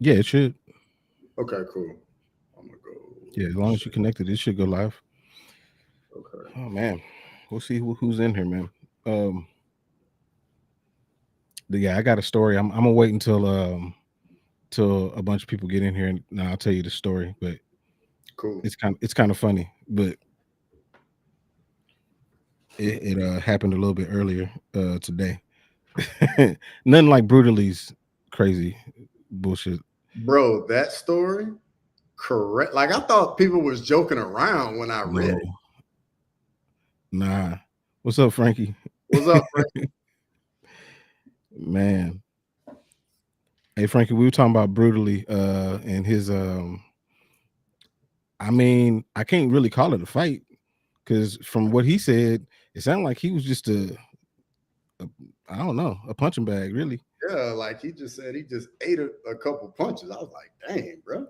Yeah, it should. Okay, cool. I'm gonna go. Yeah, as long as you connected, it should go live. Okay. Oh man, we'll see who's in here, man. Um, yeah, I got a story. I'm gonna wait until a bunch of people get in here, and now I'll tell you the story. But Cool. it's kind of funny, but it happened a little bit earlier today. Nothing like Brutally's crazy bullshit. Bro, that story, correct. Like I thought people was joking around when I read No, it. nah. What's up, Frankie? What's up, Frank? Man, hey Frankie, we were talking about Brutally and his I mean, I can't really call it a fight because from what he said, it sounded like he was just a I don't know, a punching bag, really. Yeah, like he just said he just ate a couple punches. I was like, dang, bro.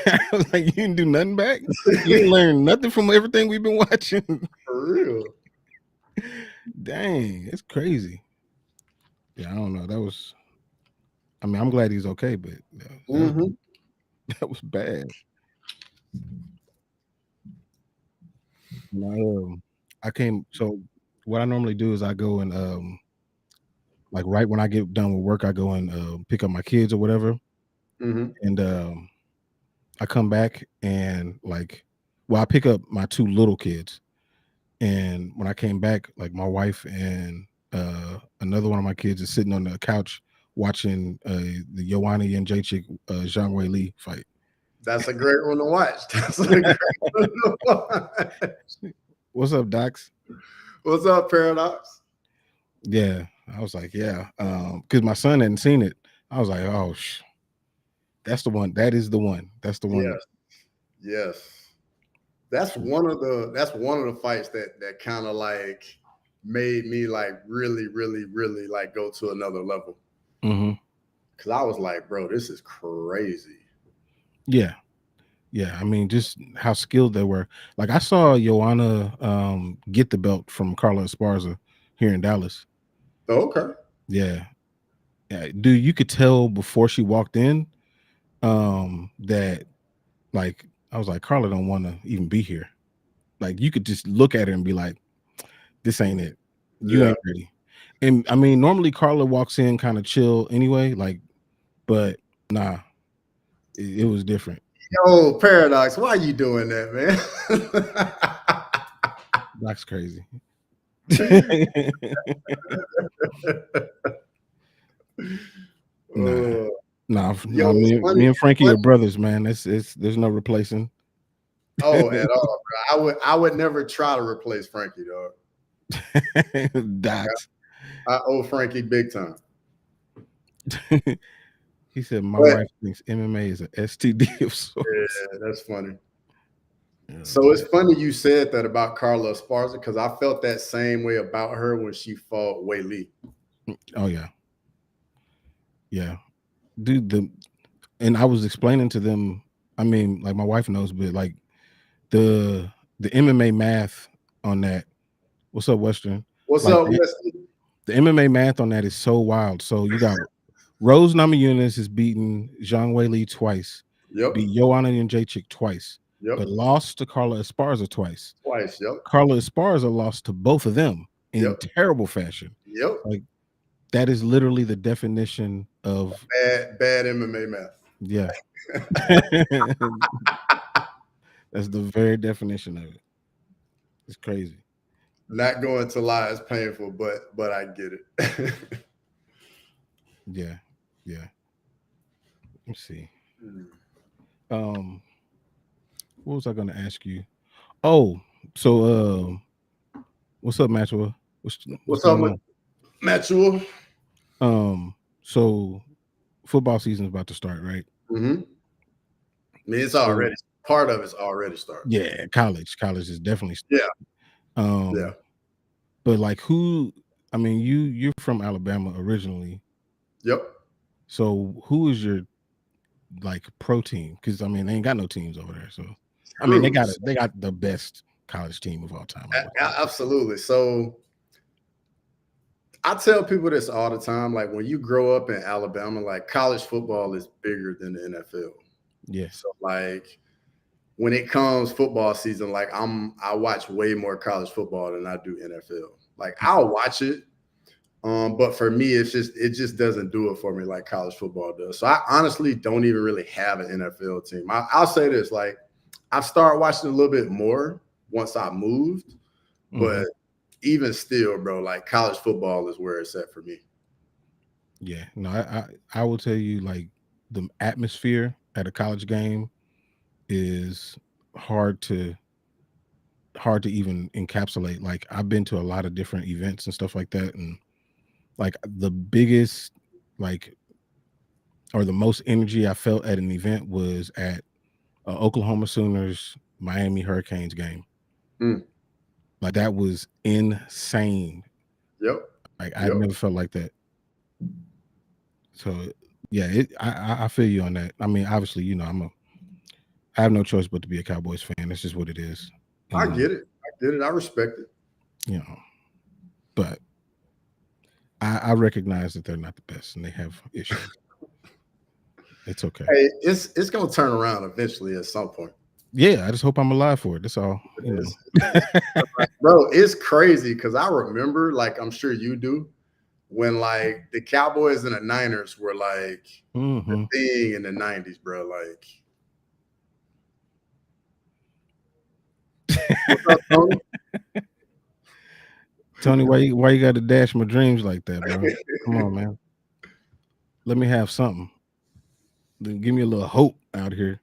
I was like, you didn't do nothing back. You didn't learn nothing from everything we've been watching. For real. Dang, it's crazy. Yeah, I don't know. I mean, I'm glad he's okay, but Mm-hmm. that was bad. And I came. So what I normally do is I go and like right when I get done with work, I go and pick up my kids or whatever, Mm-hmm. and I come back and like, well, I pick up my two little kids, and when I came back, like my wife and another one of my kids is sitting on the couch watching the Joanna and Jacek Zhang Wei Li fight. That's a great one to watch. That's a great one to watch. What's up, Docs? What's up, Paradox? Yeah, I was like, yeah, because my son hadn't seen it. I was like, oh, that's the one. That is the one. That's the one. Yes. Yes. That's one of the fights that kind of like made me like really, really, really like go to another level. Mm-hmm. Cause I was like, bro, this is crazy. Yeah, yeah. I mean, just how skilled they were. Like I saw Joanna get the belt from Carla Esparza here in Dallas. Okay. Yeah, yeah. Dude, you could tell before she walked in that like I was like, Carla don't want to even be here. Like you could just look at her and be like, this ain't it. You Yeah. ain't ready. And I mean, normally Carla walks in kind of chill anyway, like, but nah, it was different. Yo, Paradox, why are you doing that, man? That's crazy. Nah, uh, nah. yo, it's Me funny. and Frankie Funny. are brothers, man. It's there's no replacing. Oh, at all, bro. I would never try to replace Frankie, dog. Docs. I owe Frankie big time. He said my But wife thinks MMA is an STD of sorts. yeah, that's funny. So it's funny you said that about Carla Esparza because I felt that same way about her when she fought Wei Li. Oh yeah, yeah, dude. And I was explaining to them. I mean, like my wife knows, but like the MMA math on that. What's up, Western? What's Like up, Wesley? the MMA math on that is so wild. So you got Rose Namajunas has beaten Zhang Wei Li twice, Yep. beat Joanna and Jacek twice, Yep. but lost to Carla Esparza twice. Twice. Yep. Carla Esparza lost to both of them in Yep. terrible fashion. Yep. Like that is literally the definition of Bad MMA math. yeah. That's the very definition of it. It's crazy. Not going to lie is painful, but I get it. Yeah, yeah. Let's see. Hmm. What was I going to ask you? Oh, so what's up, Maxwell? What's up, going on? Maxwell? So football season is about to start, right? Mm-hmm. I mean, it's already part of it's already started. Yeah, college is definitely started. Yeah. Yeah. But like who? I mean, you're from Alabama originally. Yep. So who is your like pro team? Because I mean, they ain't got no teams over there. So I mean, they got the best college team of all time. Absolutely. So I tell people this all the time. Like when you grow up in Alabama, like college football is bigger than the NFL. Yeah. So like when it comes football season, like I watch way more college football than I do NFL. Like I'll watch it, but for me, it just doesn't do it for me like college football does. So I honestly don't even really have an NFL team. I'll say this: like I started watching a little bit more once I moved, but even still, bro, like college football is where it's at for me. Yeah. No, I will tell you, like, the atmosphere at a college game is hard to even encapsulate. Like, I've been to a lot of different events and stuff like that, and like the biggest, like, or the most energy I felt at an event was at Oklahoma Sooners Miami Hurricanes game. Mm. Like that was insane. Yep. Like I'd never felt like that. So yeah, I feel you on that. I mean, obviously, you know, I have no choice but to be a Cowboys fan. That's just what it is. I get it. I get it. I respect it. You know, but I recognize that they're not the best and they have issues. It's okay. Hey, it's gonna turn around eventually at some point. Yeah, I just hope I'm alive for it. That's all. You know. Bro, it's crazy because I remember, like I'm sure you do, when like the Cowboys and the Niners were like the thing in the 90s, bro. Like what's up, Tony? Tony, why you got to dash my dreams like that, bro? Come on, man. Let me have something. Then give me a little hope out here.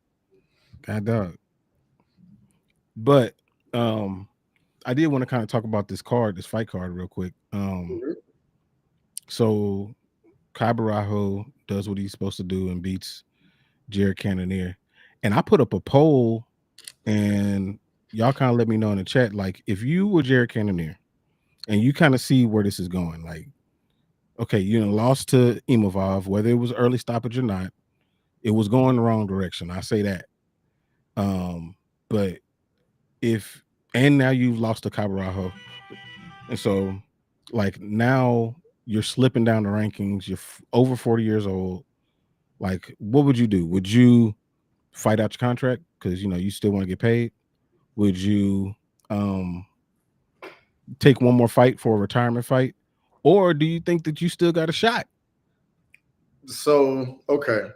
God dog. But I did want to kind of talk about this fight card real quick. So Kai Borralho does what he's supposed to do and beats Jared Cannonier. And I put up a poll and y'all kind of let me know in the chat, like, if you were Jared Cannonier and you kind of see where this is going, like, okay, you know, lost to Imavov, whether it was early stoppage or not, it was going the wrong direction. I say that. But now you've lost to Kai Borralho. And so, like, now you're slipping down the rankings. You're over 40 years old. Like, what would you do? Would you fight out your contract because, you know, you still want to get paid? Would you take one more fight for a retirement fight? Or do you think that you still got a shot? So, okay.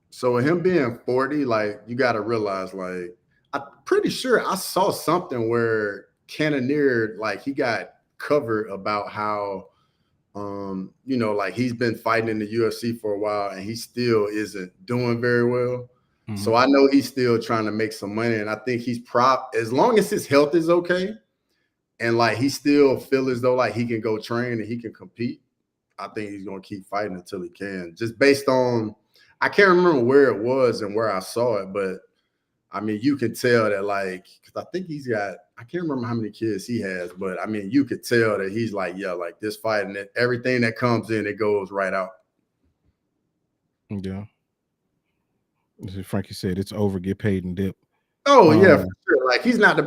So with him being 40, like you got to realize, like, I'm pretty sure I saw something where Cannonier, like he got covered about how, you know, like he's been fighting in the UFC for a while and he still isn't doing very well. So I know he's still trying to make some money. And I think he's as long as his health is okay and like he still feel as though like he can go train and he can compete, I think he's going to keep fighting until he can. Just based on, I can't remember where it was and where I saw it, but I mean, you can tell that, like, because I think he's got, I can't remember how many kids he has, but I mean, you could tell that he's like, yeah, like this fight and everything that comes in, it goes right out. Yeah. As Frankie said, it's over, get paid and dip. Oh, yeah, for sure. Like he's not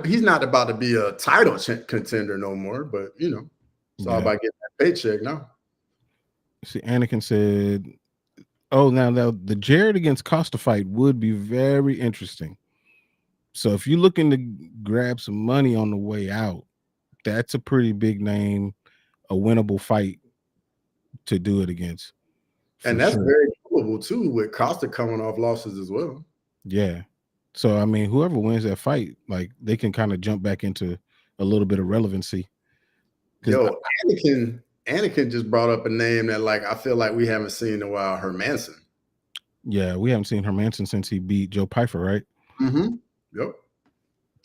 about to be a title contender no more, but you know, it's all about getting that paycheck now. See, Anakin said, oh, now the Jared against Costa fight would be very interesting. So if you're looking to grab some money on the way out, that's a pretty big name, a winnable fight to do it against. And that's very doable too, with Costa coming off losses as well. Yeah. So I mean, whoever wins that fight, like they can kind of jump back into a little bit of relevancy. Yo, Anakin just brought up a name that like I feel like we haven't seen in a while, Hermanson. Yeah, we haven't seen Hermanson since he beat Joe Pyfer, right? Yep.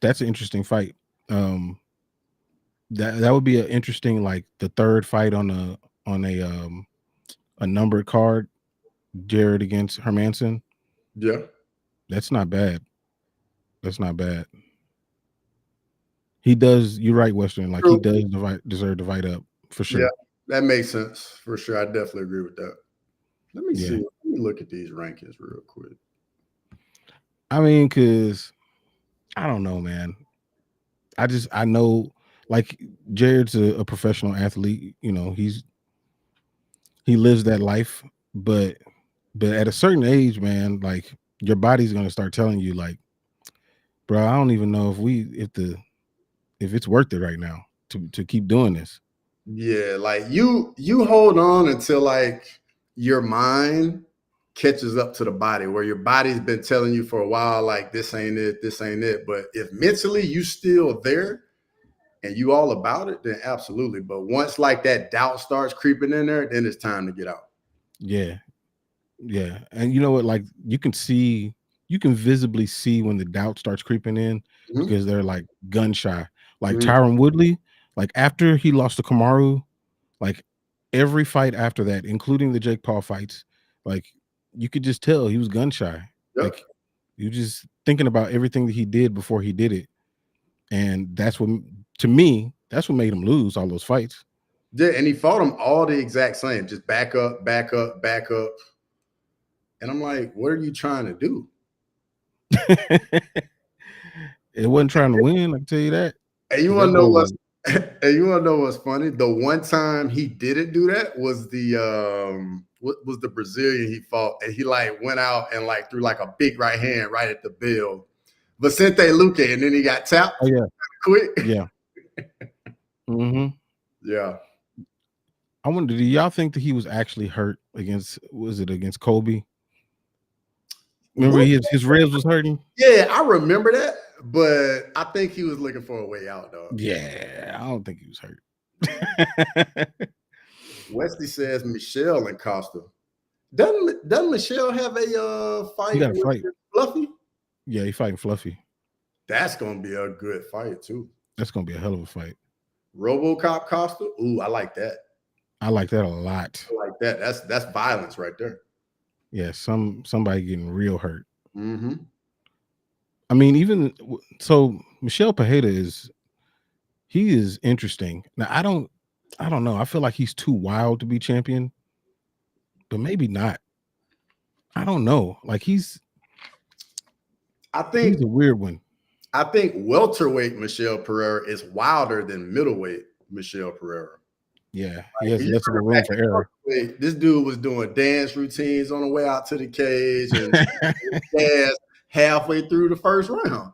That's an interesting fight. That would be an interesting, like the third fight on a numbered card, Jared against Hermanson. Yeah. That's not bad. That's not bad. He does, you're right, Western. Like he does deserve to fight up for sure. Yeah, that makes sense for sure. I definitely agree with that. Let me see. Let me look at these rankings real quick. I mean, because I don't know, man. I know, like Jared's a professional athlete. You know, he's he lives that life, but at a certain age, man, like your body's gonna start telling you, like, bro, I don't even know if it's worth it right now to keep doing this. Yeah, like you hold on until like your mind catches up to the body, where your body's been telling you for a while, like this ain't it, this ain't it. But if mentally you still there and you all about it, then absolutely. But once like that doubt starts creeping in there, then it's time to get out. Yeah, yeah, and you know what? Like you can visibly see when the doubt starts creeping in Mhm. because they're like gun shy. Like Mhm. Tyron Woodley, like after he lost to Kamaru, like every fight after that, including the Jake Paul fights, like you could just tell he was gun shy. Yep. Like you just thinking about everything that he did before he did it, and that's what to me that's what made him lose all those fights. Yeah, and he fought them all the exact same. Just back up, back up, back up. And I'm like, what are you trying to do? It wasn't trying to win, I can tell you that. And you 'Cause want that to know boy what's was and you want to know what's funny? The one time he didn't do that was the what was the Brazilian he fought, and he like went out and like threw like a big right hand right at the bell, Vicente Luque, and then he got oh tapped yeah, quick. yeah. Mhm. Yeah. I wonder, do y'all think that he was actually hurt against was it against Kobe? Remember What? his ribs was hurting? Yeah, I remember that, but I think he was looking for a way out, dog. Yeah, I don't think he was hurt. Wesley says Michelle and Costa. Doesn't Michelle have a He fight got a with fight. Fluffy? Yeah, he fighting Fluffy. That's gonna be a good fight too. That's gonna be a hell of a fight. RoboCop Costa. Ooh, I like that. I like that a lot. I like that. That's violence right there. Yeah, somebody getting real hurt. Mm-hmm. I mean, even so, Michelle Pajeda he is interesting. Now I don't know. I feel like he's too wild to be champion, but maybe not. I don't know. Like I he's think a weird one. I think welterweight Michelle Pereira is wilder than middleweight Michelle Pereira. Yeah, he Like, has you less of a remember room back for in error. welterweight, this dude was doing dance routines on the way out to the cage and dance halfway through the first round.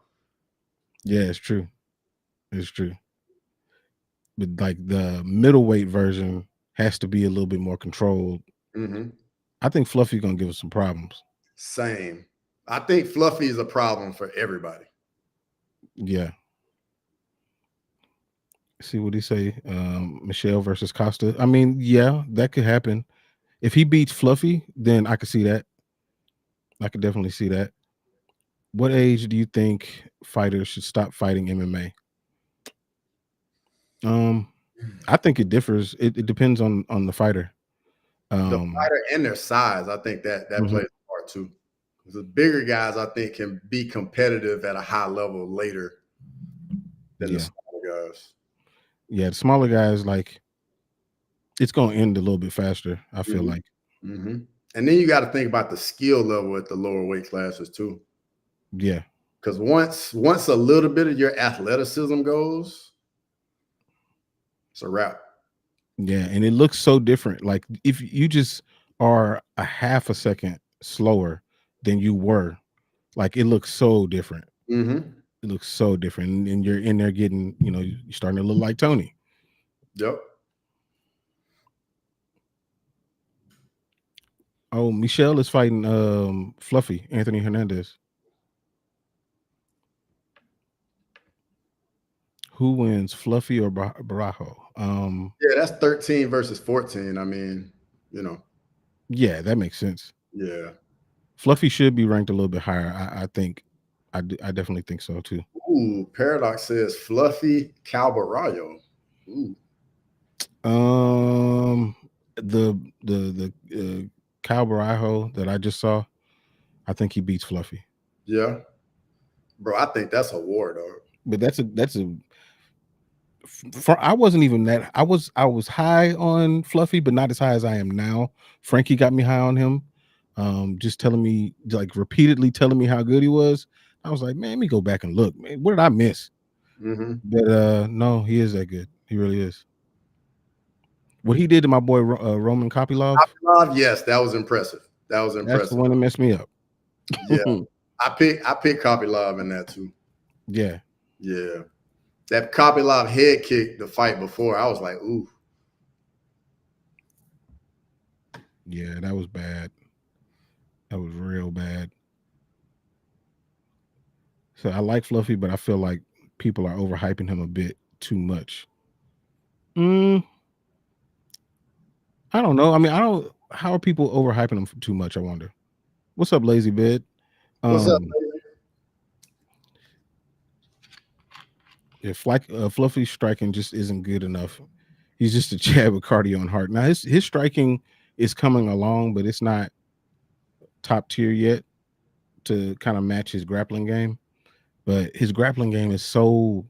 Yeah, it's true. It's true. But like the middleweight version has to be a little bit more controlled. Mm-hmm. I think Fluffy's gonna give us some problems. Same. I think Fluffy is a problem for everybody. Yeah. See what he say? Michelle versus Costa. I mean, yeah, that could happen. If he beats Fluffy, then I could see that. I could definitely see that. What age do you think fighters should stop fighting MMA? Um, I think it differs. It depends on the fighter. The Um, fighter and their size, I think that mhm, plays a part too. The bigger guys, I think, can be competitive at a high level later than the yeah, smaller guys. yeah. The smaller guys, like it's gonna end a little bit faster. I feel Mhm. like. Mhm. And then you got to think about the skill level at the lower weight classes too. Yeah, Because once a little bit of your athleticism goes, it's a wrap. yeah, and it looks so different. Like if you just are a half a second slower than you were, like it looks so different. Mm-hmm. It looks so different, and you're in there getting, you're starting to look like Tony. Yep. Oh, Michelle is fighting Fluffy Anthony Hernandez. Who wins, Fluffy or Barajo? Yeah, that's 13 versus 14. I mean, you know, Yeah, that makes sense. yeah. Fluffy should be ranked a little bit higher. I think. I definitely think so too. Ooh, Paradox says Fluffy Calbarallo. Ooh, Um, the Kyle Barajo that I just saw, I think he beats Fluffy. yeah. Bro, I think that's a war, dog. But that's a for I wasn't even that I was high on Fluffy, but not as high as I am now. Frankie got me high on him. Just telling me like repeatedly telling me how good he was. I was like, man, let me go back and look. Man, what did I miss? Mm-hmm. But no, he is that good. He really is. What he did to my boy Roman Kopylov, Yes, that was impressive. That was that's the impressive. one that messed me up. Yeah, I picked Kopylov in that too. Yeah. Yeah, that Kopylov head kick the fight before, I was like, ooh. Yeah, that was bad. That was real bad. So I like Fluffy, but I feel like people are overhyping him a bit too much. Mm, I don't know. I mean, I don't. How are people overhyping him too much? I wonder. What's up, Lazy Bed? What's up, Um, if like Fluffy striking just isn't good enough, he's just a Chad with cardio and heart. Now his striking is coming along, but it's not top tier yet to kind of match his grappling game. But his grappling game is so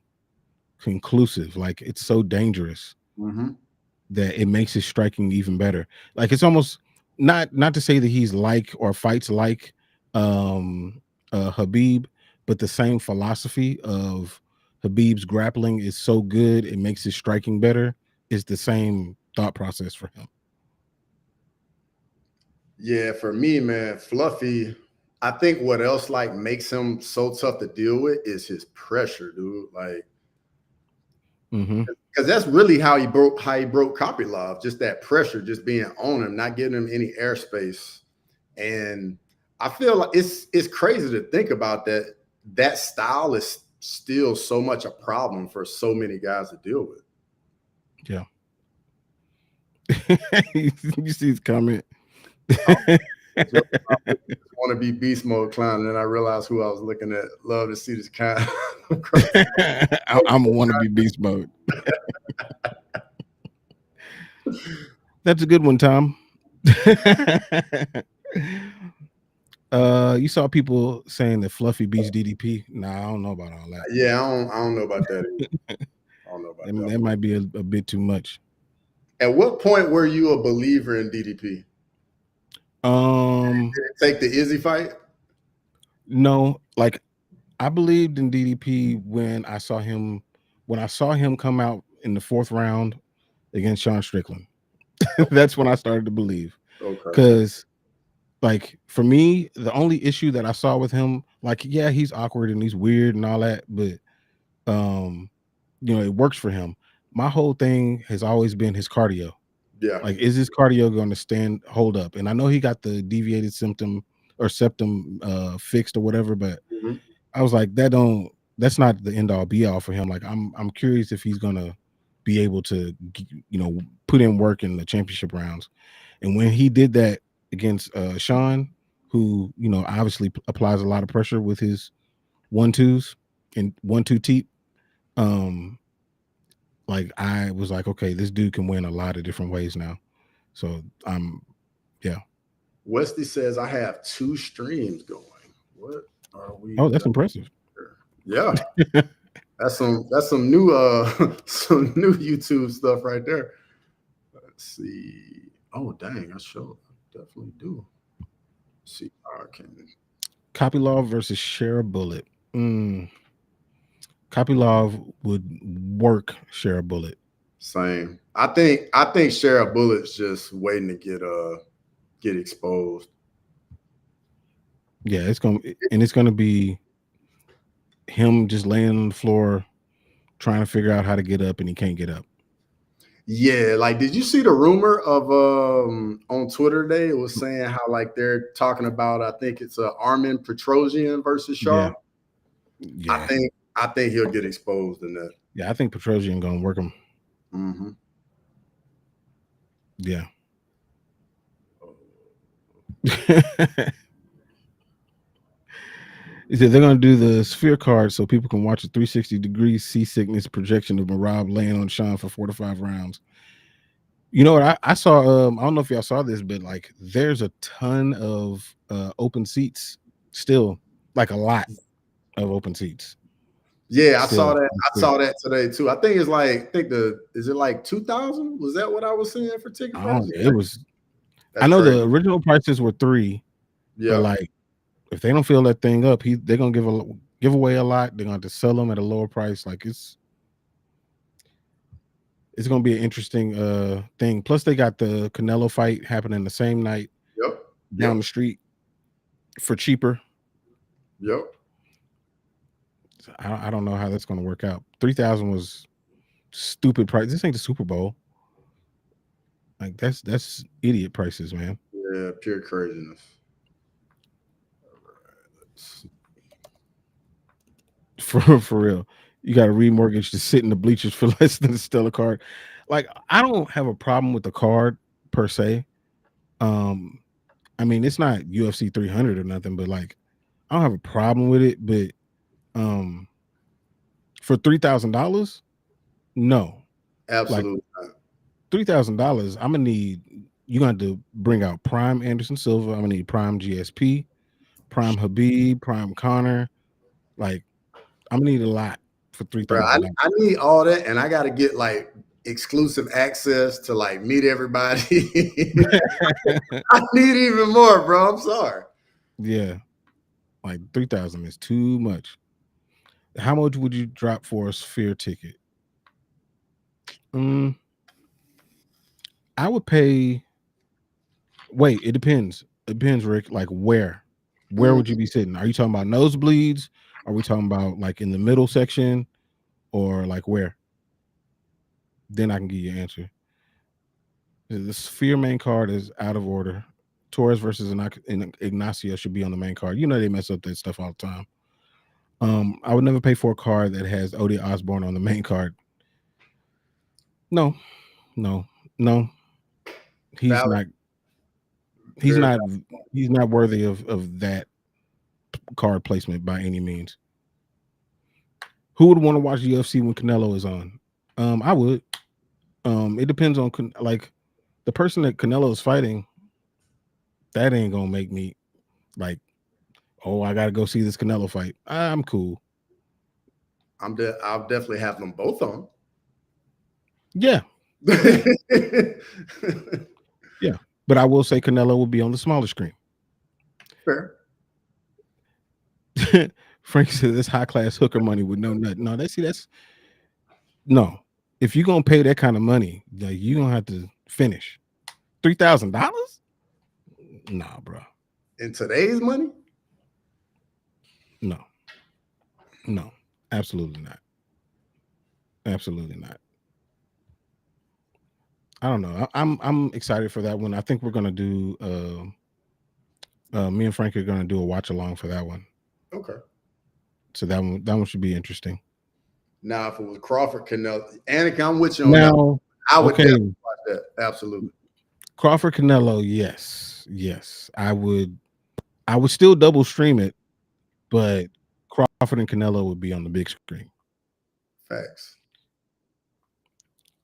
conclusive, like it's so dangerous Mm-hmm. that it makes his striking even better. Like it's almost not to say that he's like or fights like Habib, but the same philosophy of Habib's grappling is so good it makes his striking better. Is the same thought process for him. Yeah, for me, man, Fluffy, I think what else like makes him so tough to deal with is his pressure, dude. Like, Mm-hmm. because that's really how he broke Kopylov, just that pressure, just being on him, not giving him any airspace. And I feel like it's crazy to think about that. That style is still so much a problem for so many guys to deal with. Yeah. You see his comment. Want to be beast mode clown, and then I realized who I was looking at. Love to see this kind. I'm a wannabe beast mode. That's a good one, Tom. You saw people saying that Fluffy beats DDP. Nah, I don't know about all that. Yeah, I don't know about that. I don't know about that. That might be a bit too much. At what point were you a believer in DDP? Um, Did it take the Izzy fight? no, like I believed in DDP when I saw him come out in the 4th round against Sean Strickland. That's when I started to believe. Okay. Because like for me, the only issue that I saw with him, like, yeah, he's awkward and he's weird and all that, but it works for him. My whole thing has always been his cardio. Yeah. Like, is his cardio going to hold up? And I know he got the deviated septum fixed or whatever, but Mm-hmm. I was like, that's not the end all be all for him. Like, I'm curious if he's gonna be able to, put in work in the championship rounds. And when he did that against Sean, who obviously applies a lot of pressure with his 1-2s and 1-2 teep, like I was like, okay, this dude can win a lot of different ways now. So yeah. Westy says I have 2 streams going. What are we? Oh, that's impressive. Yeah. That's some new some new YouTube stuff right there. Let's see. Oh dang, definitely do. Let's see. Okay. Kopylov versus Share a Bullet. Kopylov would work Share a Bullet. Same. I think Shara Bullet's just waiting to get exposed. Yeah, it's gonna be him just laying on the floor trying to figure out how to get up and he can't get up. Yeah, like did you see the rumor of on Twitter today? It was saying how like they're talking about I think it's Armin Petrosian versus Shaw. Yeah. I think he'll get exposed in that. Yeah, I think Petrosian gonna work him. Mm-hmm. Yeah. He said they're gonna do the sphere card so people can watch a 360-degree seasickness projection of Marab laying on Sean for 4 to 5 rounds. You know what I saw? I don't know if y'all saw this, but like there's a ton of open seats still, like a lot of open seats. Yeah, I saw that. I saw that today too. I think it's like is it like 2,000? Was that what I was seeing for ticket prices? It was. That's I know crazy. the original prices were 3, but like if they don't fill that thing up, they're gonna give away a lot. They're gonna have to sell them at a lower price. Like it's It's gonna be an interesting thing. Plus, they got the Canelo fight happening the same night Yep. down Yep. the street for cheaper. Yep. So I don't know how that's gonna work out. 3,000 was stupid price. This ain't the Super Bowl. Like that's idiot prices, man. Yeah, pure craziness. For real. You got to remortgage to sit in the bleachers for less than a Stellar card. Like I don't have a problem with the card per se. Um, I mean it's not UFC 300 or nothing, but like I don't have a problem with it. But um, for $3,000, no. Like Absolutely not. $3,000, I'm gonna need you got to bring out Prime Anderson Silva. I'm gonna need Prime GSP, Prime Habib, Prime Connor. Like I'm gonna need a lot for three Bro, thousand dollars. I need all that, and I got to get like exclusive access to like meet everybody. I need even more, bro. I'm sorry. Yeah, like 3,000 is too much. How much would you drop for a Sphere ticket? Mm, I would pay. Wait, it depends. It depends, Rick. Like where? Where Mm, would you be sitting? Are you talking about nosebleeds? Are we talking about like in the middle section, or like where? Then I can give you an answer. The Sphere main card is out of order. Torres versus Ignacio should be on the main card. You know they mess up that stuff all the time. I would never pay for a card that has Odie Osborne on the main card. No, no, no. He's valid, not. He's very not. valid. He's not worthy of that card placement by any means. Who would want to watch UFC when Canelo is on? I would. It depends on like the person that Canelo is fighting. That ain't gonna make me like, oh, I gotta go see this Canelo fight. I'm cool. I'll definitely have them both on. Yeah, yeah, yeah. But I will say Canelo will be on the smaller screen. Fair. Frank said this high class hooker money with no nut. No, that's no. If you're gonna pay that kind of money, like you gonna have to finish. $3,000? Nah, bro. In today's money, No, no, absolutely not. Absolutely not. I don't know. I'm excited for that one. I think we're gonna do. Me and Frank are gonna do a watch along for that one. okay. So that one should be interesting. Now, if it was Crawford Canelo, Anakin, I'm with you on that. Now, I would okay, definitely watch that. Absolutely. Crawford Canelo. Yes, yes, I would. I would still double stream it, but Crawford and Canelo would be on the big screen. Facts.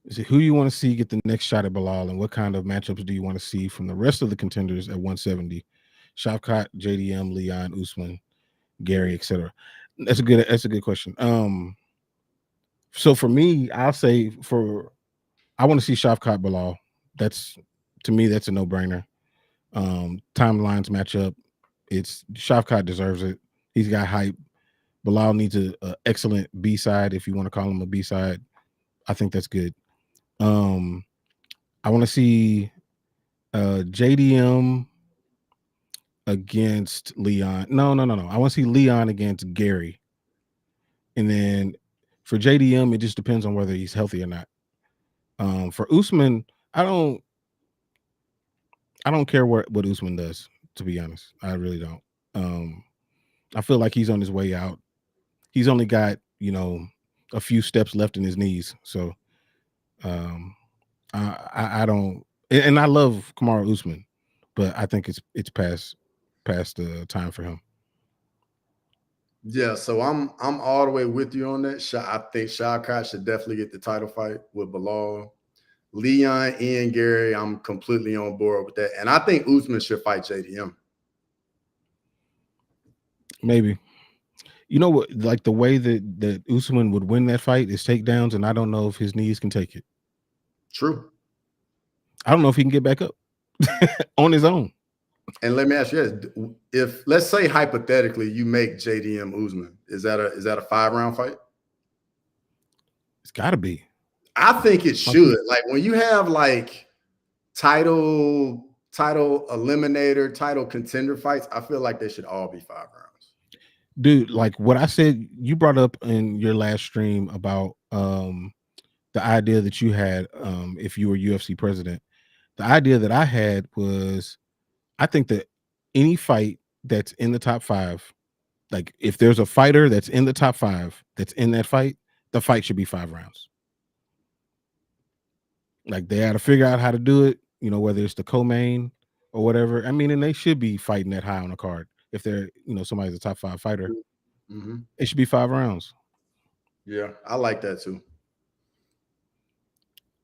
Is it who you want to see get the next shot at Bilal, and what kind of matchups do you want to see from the rest of the contenders at 170? Shavkat, JDM, Leon, Usman, Gary, etc. That's a good question. So for me, I'll say I want to see Shavkat Bilal. That's to me, that's a no-brainer. Timelines match up. It's Shavkat deserves it. He's got hype. Bilal needs a excellent B side, if you want to call him a B side. I think that's good. I want to see JDM against Leon. No. I want to see Leon against Gary. And then for JDM, it just depends on whether he's healthy or not. For Usman, I don't care what Usman does, to be honest. I really don't. I feel like he's on his way out. He's only got, a few steps left in his knees. So I don't, and I love Kamaru Usman, but I think it's past the time for him. Yeah, so I'm all the way with you on that. I think Shavkat should definitely get the title fight with Bilal. Leon, Ian, Gary, I'm completely on board with that. And I think Usman should fight JDM. Maybe. You know what? Like the way that Usman would win that fight is takedowns, and I don't know if his knees can take it. True. I don't know if he can get back up on his own. And let me ask you this: if let's say hypothetically you make JDM Usman, is that a 5-round fight? It's got to be. I think it should. Like when you have like title eliminator, title contender fights, I feel like they should all be 5 rounds. Dude, like what I said, you brought up in your last stream about the idea that you had if you were UFC president. The idea that I had was I think that any fight that's in the top 5, like if there's a fighter that's in the top 5 that's in that fight, the fight should be 5 rounds. Like they had to figure out how to do it, you know, whether it's the co-main or whatever. I mean, and they should be fighting that high on the card. If they're, you know, somebody's a top 5 fighter, it should be 5 rounds. Yeah, I like that too.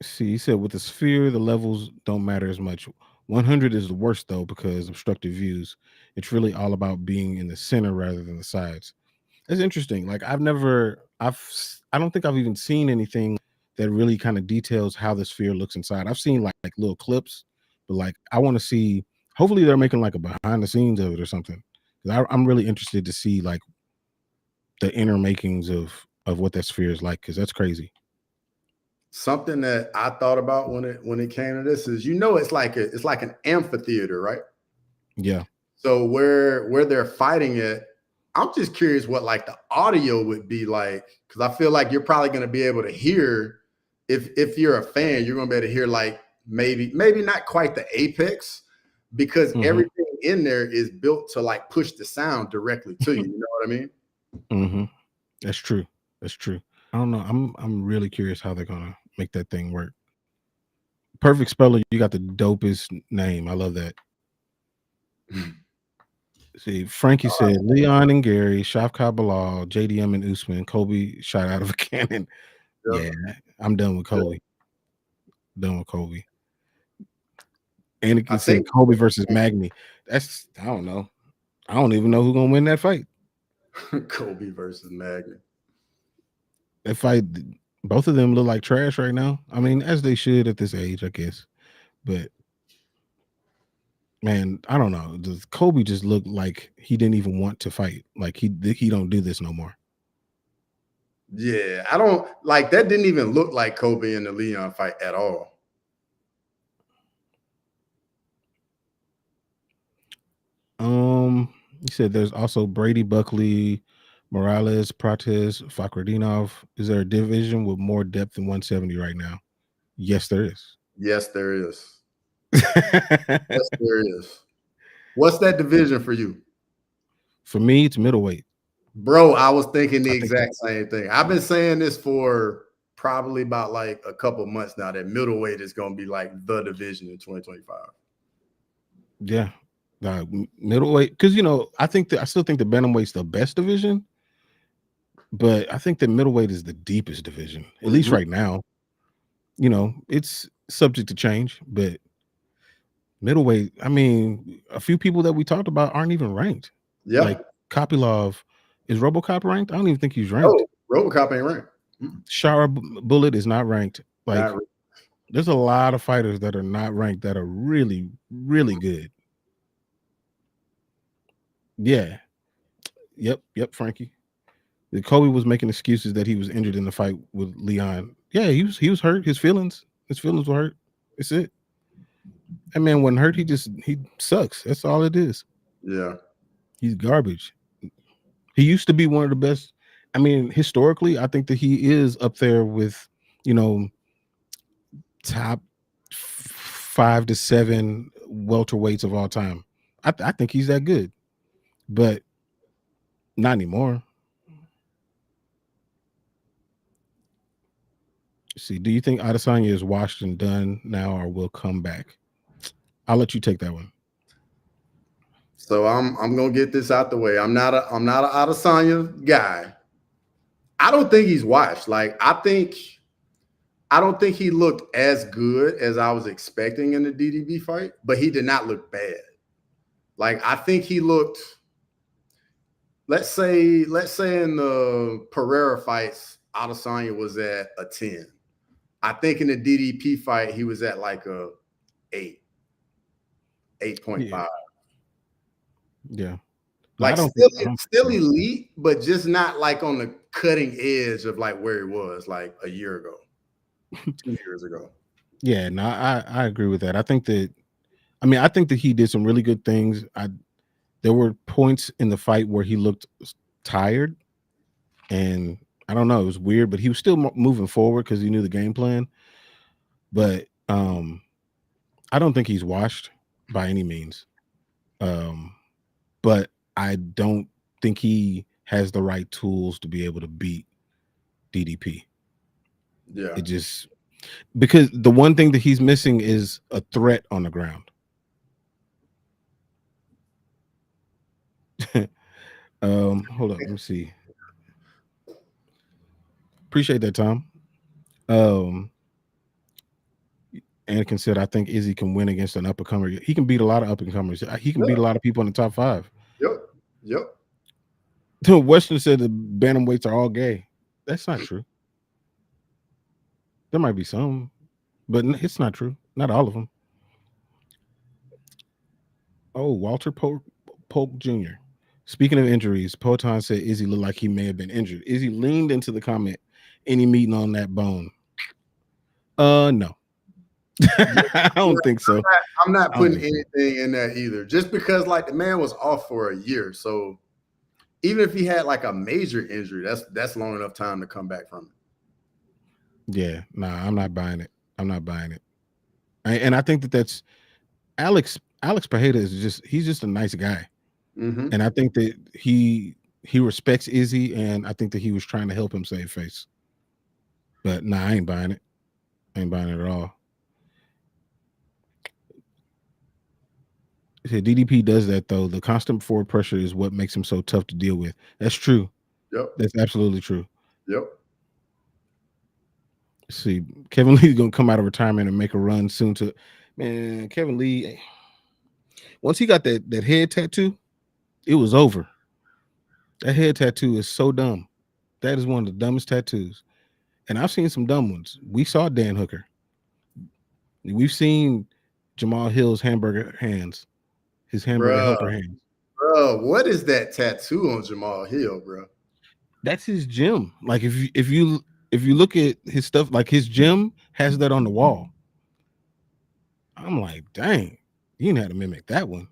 See, he said with the sphere, the levels don't matter as much. 100 is the worst though because obstructive views. It's really all about being in the center rather than the sides. That's interesting. Like I don't think I've even seen anything that really kind of details how the sphere looks inside. I've seen like little clips, but like I want to see. Hopefully, they're making like a behind the scenes of it or something. I'm really interested to see like the inner makings of what that sphere is like because that's crazy. Something that I thought about when it came to this is, you know, it's like an amphitheater, right? Yeah. So where they're fighting it, I'm just curious what like the audio would be like, because I feel like you're probably going to be able to hear, if you're a fan, you're going to be able to hear like maybe not quite the apex, because everything in there is built to like push the sound directly to you. You know what I mean? That's true. That's true. I don't know. I'm really curious how they're gonna make that thing work. Perfect Speller, you got the dopest name. I love that. See, Frankie said Leon and Gary, Shafkat Bilal, JDM and Usman, Kobe shot out of a cannon. Yeah, I'm done with Kobe. Done with Kobe. Anakin said Kobe versus Magny. That's, I don't know. I don't even know who's gonna win that fight. Kobe versus Magny. That fight, both of them look like trash right now. I mean, as they should at this age, I guess. But man, I don't know. Does Kobe just look like he didn't even want to fight? Like he don't do this no more. Yeah, I don't like that. Didn't even look like Kobe in the Leon fight at all. He said there's also Brady, Buckley, Morales, Prates, Fakhretdinov. Is there a division with more depth than 170 right now? Yes, there is. Yes, there is. Yes, there is. What's that division for you? For me, it's middleweight. Bro, I was thinking the exact same thing. I've been saying this for probably about like a couple months now, that middleweight is going to be like the division in 2025. Yeah. Middleweight, because you know, I still think the bantamweight's the best division, but I think the middleweight is the deepest division, at least right now. You know, it's subject to change, but middleweight, I mean, a few people that we talked about aren't even ranked. Yeah. Like Kopylov, is RoboCop ranked? I don't even think he's ranked. Oh, RoboCop ain't ranked. Shara Bullet is not ranked. Like, there's a lot of fighters that are not ranked that are really, really good. Yeah. Yep, Frankie. Kobe was making excuses that he was injured in the fight with Leon. Yeah, he was hurt. His feelings were hurt. That's it. That man wasn't hurt. He sucks. That's all it is. Yeah. He's garbage. He used to be one of the best. I mean, historically, I think that he is up there with, you know, top 5 to 7 welterweights of all time. I think he's that good, but not anymore. See, do you think Adesanya is washed and done now, or will come back? I'll let you take that one. So I'm gonna get this out the way. I'm not an Adesanya guy. I don't think he's washed. Like I don't think he looked as good as I was expecting in the DDB fight, but he did not look bad. Like I think he looked, let's say in the Pereira fights, Adesanya was at a 10. I think in the DDP fight, he was at like a 8.5. Yeah. Like still elite, but just not like on the cutting edge of like where he was like a year ago. 2 years ago. Yeah, no, I agree with that. I think that he did some really good things. There were points in the fight where he looked tired, and I don't know, it was weird, but he was still moving forward because he knew the game plan. But I don't think he's washed by any means. Um, but I don't think he has the right tools to be able to beat DDP. Yeah. It just because the one thing that he's missing is a threat on the ground. Hold up, let me see. Appreciate that, Tom. Um, Anakin said, "I think Izzy can win against an up and comer. He can beat a lot of up and comers. He can Yeah. beat a lot of people in the top five." Yep. Yep. Western said the bantamweights are all gay. That's not true. There might be some, but it's not true. Not all of them. Oh, Walter Polk Jr. Speaking of injuries, Poton said Izzy looked like he may have been injured. Izzy leaned into the comment, any meeting on that bone? No. Yeah. I Yeah. don't think so. I'm not I don't putting think so. anything in that either. Just because like the man was off for a year. So even if he had like a major injury, that's long enough time to come back from it. Yeah, nah, I'm not buying it. I'm not buying it. And I think that that's Alex Pajeda is he's just a nice guy. Mm-hmm. And I think that he respects Izzy, and I think that he was trying to help him save face. But nah, I ain't buying it. I ain't buying it at all. DDP does that though. The constant forward pressure is what makes him so tough to deal with. That's true. Yep. That's absolutely true. Yep. Let's see, Kevin Lee's gonna come out of retirement and make a run soon. To man, Kevin Lee. Once he got that head tattoo, it was over. That head tattoo is so dumb. That is one of the dumbest tattoos. And I've seen some dumb ones. We saw Dan Hooker. We've seen Jamal Hill's hamburger hands, his hamburger Bruh. helper hands. Bro, what is that tattoo on Jamal Hill, bro? That's his gym. Like if you look at his stuff, like his gym has that on the wall. I'm like, dang, you didn't have to mimic that one.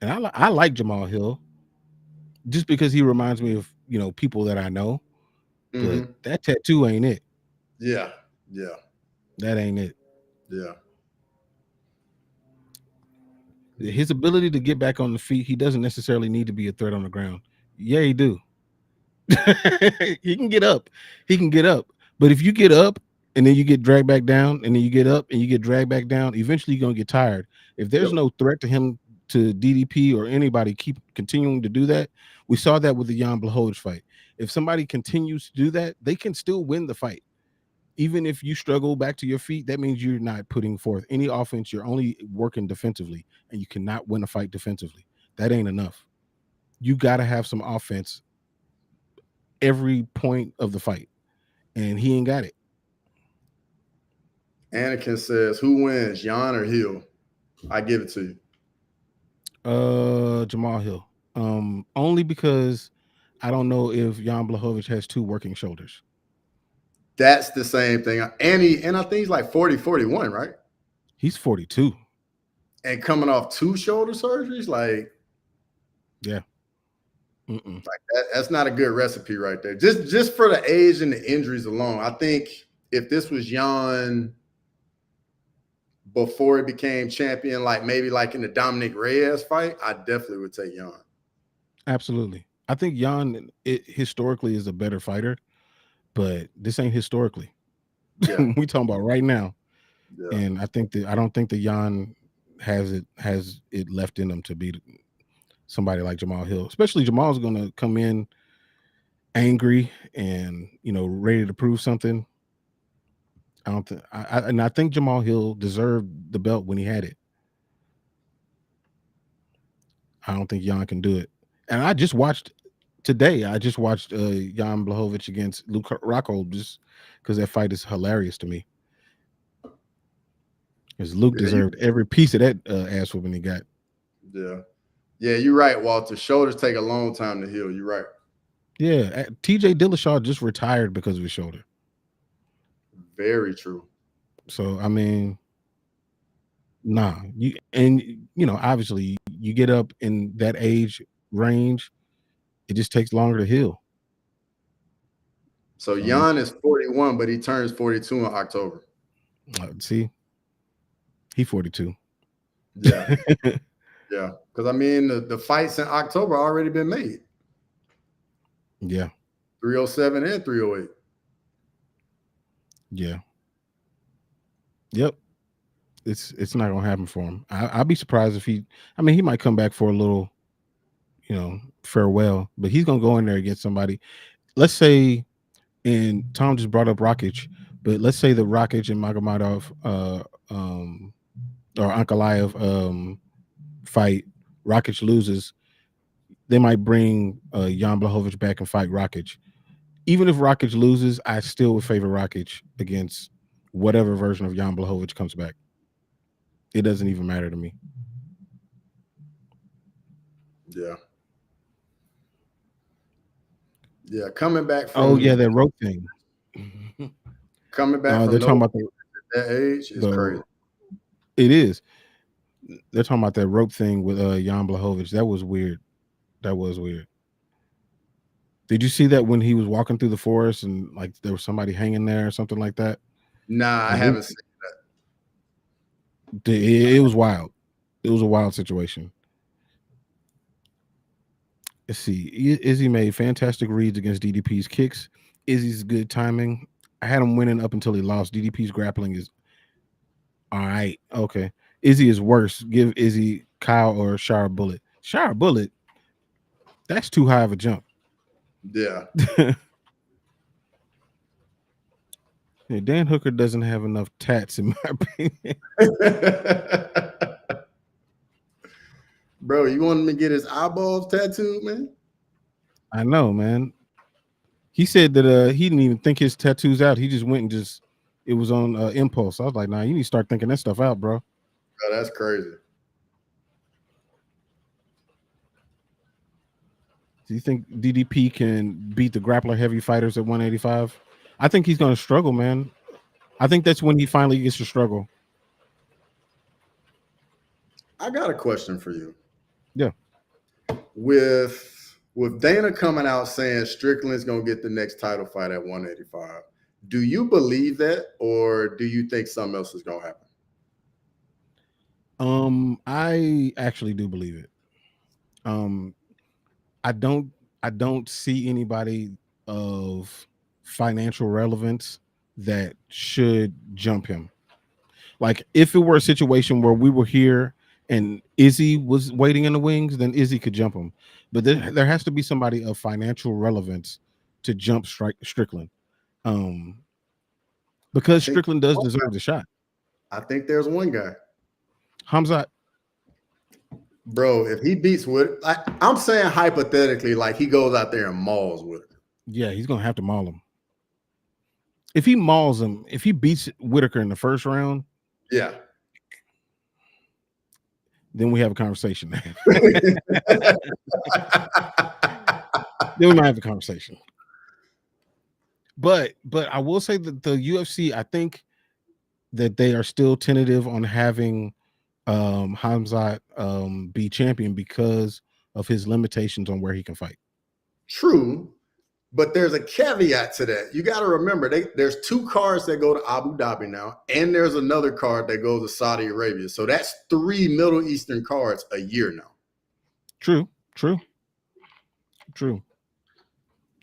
And I like Jamal Hill just because he reminds me of people that I know. But Mm-hmm. that tattoo ain't it. Yeah. Yeah. That ain't it. Yeah. His ability to get back on the feet, he doesn't necessarily need to be a threat on the ground. Yeah, he do. He can get up. He can get up. But if you get up and then you get dragged back down, and then you get up and you get dragged back down, eventually you're gonna get tired. If there's Yep. no threat to him, to DDP or anybody keep continuing to do that, we saw that with the Jan Blachowicz fight. If somebody continues to do that, they can still win the fight. Even if you struggle back to your feet, that means you're not putting forth any offense. You're only working defensively, and you cannot win a fight defensively. That ain't enough. You got to have some offense every point of the fight, and he ain't got it. Anakin says, who wins, Jan or Hill? I give it to you. Jamal Hill. Only because I don't know if Jan Blachowicz has two working shoulders. That's the same thing. And I think he's like 40, 41, right? He's 42. And coming off 2 shoulder surgeries, like, yeah. Like that's not a good recipe right there. Just for the age and the injuries alone. I think if this was Jan before he became champion, like maybe like in the Dominic Reyes fight, I definitely would take Jan. Absolutely. I think Jan historically is a better fighter, but this ain't historically. Yeah. We talking about right now. Yeah. And I don't think that Jan has it left in him to beat somebody like Jamal Hill. Especially Jamal's gonna come in angry and ready to prove something. I don't think I think Jamal Hill deserved the belt when he had it. I don't think Jan can do it. And I just watched today. I just watched Jan Blachowicz against Luke Rockhold just because that fight is hilarious to me. Because Luke deserved every piece of that ass whooping he got. Yeah. Yeah, you're right, Walter. Shoulders take a long time to heal. You're right. Yeah, TJ Dillashaw just retired because of his shoulder. Very true. So I mean, nah. Obviously, you get up in that age range, it just takes longer to heal. So So I mean, Jan is 41, but he turns 42 in October. see, he 42. Yeah, yeah. Because I mean, the fights in October already been made. Yeah, 307 and 308. yeah, yep. It's not gonna happen for him. I'd be surprised if he. I mean, he might come back for a little, farewell, but he's gonna go in there against somebody. Let's say, and Tom just brought up Rakic, but let's say the Rakic and Magomedov, or Ankalaev fight. Rakic loses. They might bring Jan Blachowicz back and fight Rakic. Even if Rakic loses, I still would favor Rakic against whatever version of Jan Blachowicz comes back. It doesn't even matter to me. Yeah. Yeah. Coming back Oh yeah, from that rope thing. coming back No, from they're talking those about that age is crazy. It is. They're talking about that rope thing with Jan Blachowicz. That was weird. That was weird. Did you see that when he was walking through the forest and like there was somebody hanging there or something like that? Nah, I Like haven't seen it was wild. It was a wild situation. Let's see. Izzy made fantastic reads against DDP's kicks. Izzy's good timing. I had him winning up until he lost. DDP's grappling is all right. Okay. Izzy is worse. Give Izzy Kyle or Shire Bullet. Shire Bullet, that's too high of a jump. Yeah. Yeah, Dan Hooker doesn't have enough tats, in my opinion. Bro, you want him to get his eyeballs tattooed, man? I know, man. He said that he didn't even think his tattoos out. He just went and it was on impulse. I was like, nah, you need to start thinking that stuff out, bro. Oh, that's crazy. Do you think DDP can beat the grappler heavy fighters at 185? I think he's going to struggle, man. I think that's when he finally gets to struggle. I got a question for you. Yeah. With Dana coming out saying Strickland's gonna get the next title fight at 185, do you believe that, or do you think something else is gonna happen? I actually do believe it. I don't see anybody of financial relevance that should jump him. Like if it were a situation where we were here and Izzy was waiting in the wings, then Izzy could jump him. But there has to be somebody of financial relevance to jump Strickland. Because Strickland does deserve the shot. I think there's one guy. Hamzat. Bro, if he beats I'm saying hypothetically, like he goes out there and mauls Whitaker. Yeah, he's gonna have to maul him. If he mauls him, if he beats Whitaker in the first round, yeah, then we have a conversation. Then we might have a conversation. But I will say that the UFC, I think that they are still tentative on having Hamzat be champion because of his limitations on where he can fight. True, but there's a caveat to that. You got to remember, there's 2 cards that go to Abu Dhabi now, and there's another card that goes to Saudi Arabia. So that's 3 Middle Eastern cards a year now. True.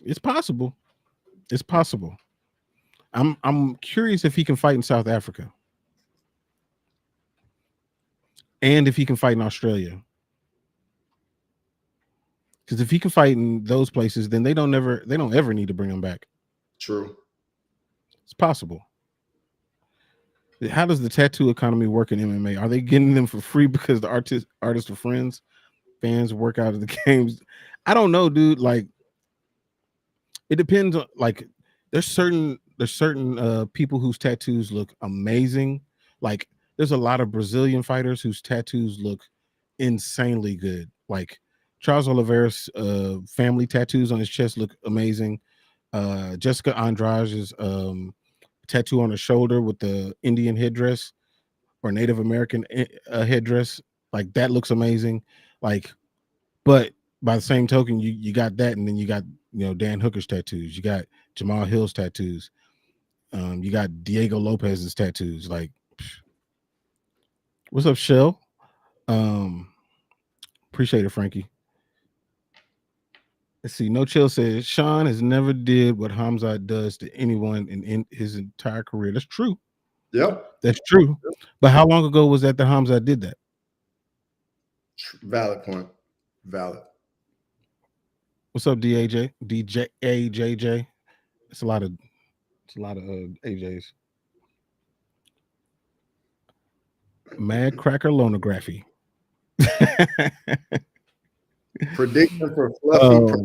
It's possible. It's possible. I'm curious if he can fight in South Africa. And if he can fight in Australia. Because if he can fight in those places, then they don't ever need to bring him back. True. It's possible. How does the tattoo economy work in MMA? Are they getting them for free because the artists are friends? Fans work out of the games? I don't know, dude. Like, it depends on, like, there's certain people whose tattoos look amazing. Like, there's a lot of Brazilian fighters whose tattoos look insanely good. Like Charles Oliveira's family tattoos on his chest look amazing. Jessica Andrade's tattoo on the shoulder with the Indian headdress or Native American headdress. Like that looks amazing. Like, but by the same token, you got that, and then you got Dan Hooker's tattoos. You got Jamal Hill's tattoos. You got Diego Lopez's tattoos. Like, what's up, Shell? Appreciate it, Frankie. Let's see. No Chill says Sean has never did what Hamzat does to anyone in his entire career. That's true. Yep. That's true. But how long ago was that Hamzat did that? Valid point. Valid. What's up, DAJ? DJ AJJ. It's a lot of AJs. Mad Cracker Lonography. Prediction for Fluffy.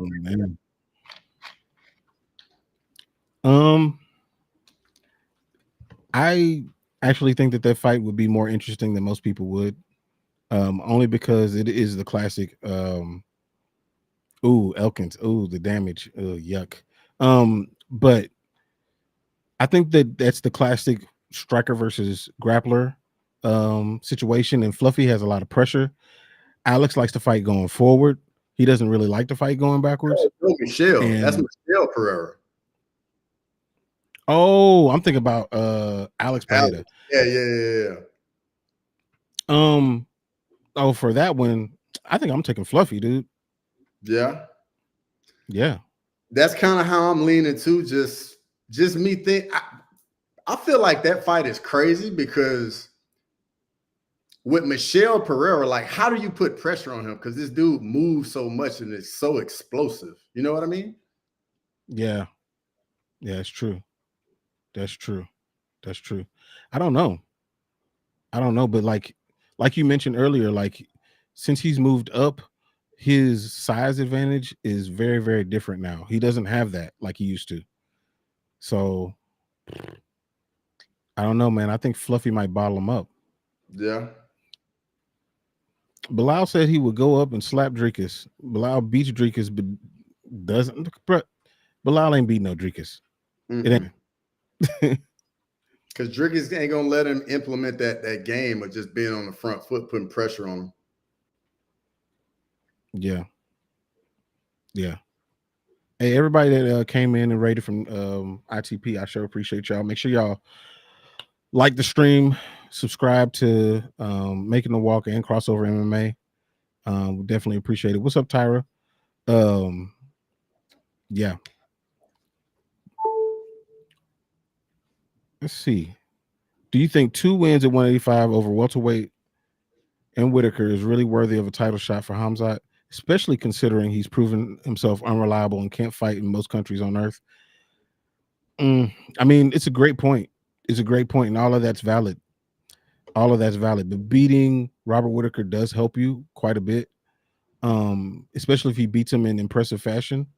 Man. I actually think that fight would be more interesting than most people would. Only because it is the classic. Elkins. The damage. Yuck. But I think that's the classic striker versus grappler situation, and Fluffy has a lot of pressure. Alex likes to fight going forward. He doesn't really like to fight going backwards. Michelle. That's Michelle Pereira. Oh, I'm thinking about Alex Pereira. Yeah. For that one, I think I'm taking Fluffy, dude. Yeah. Yeah. That's kind of how I'm leaning too. Just me think. I feel like that fight is crazy because with Michelle Pereira, like, how do you put pressure on him? Because this dude moves so much and is so explosive. You know what I mean? Yeah. Yeah, it's true. That's true. I don't know, but like you mentioned earlier, like since he's moved up, his size advantage is very, very different now. He doesn't have that like he used to. So I don't know, man. I think Fluffy might bottle him up. Yeah. Bilal said he would go up and slap Dricus. Bilal beats Dricus, but doesn't. Bilal ain't beating no Dricus. It ain't. Because Dricus ain't gonna let him implement that game of just being on the front foot, putting pressure on him. Yeah. Hey, everybody that came in and rated from ITP, I sure appreciate y'all. Make sure y'all like the stream, subscribe to Making the Walk and Crossover MMA. We definitely appreciate it. What's up, Tyra? Yeah. Let's see. Do you think 2 wins at 185 over welterweight and Whitaker is really worthy of a title shot for Hamzat, especially considering he's proven himself unreliable and can't fight in most countries on earth? I mean, it's a great point. And all of that's valid. But beating Robert Whitaker does help you quite a bit, especially if he beats him in impressive fashion.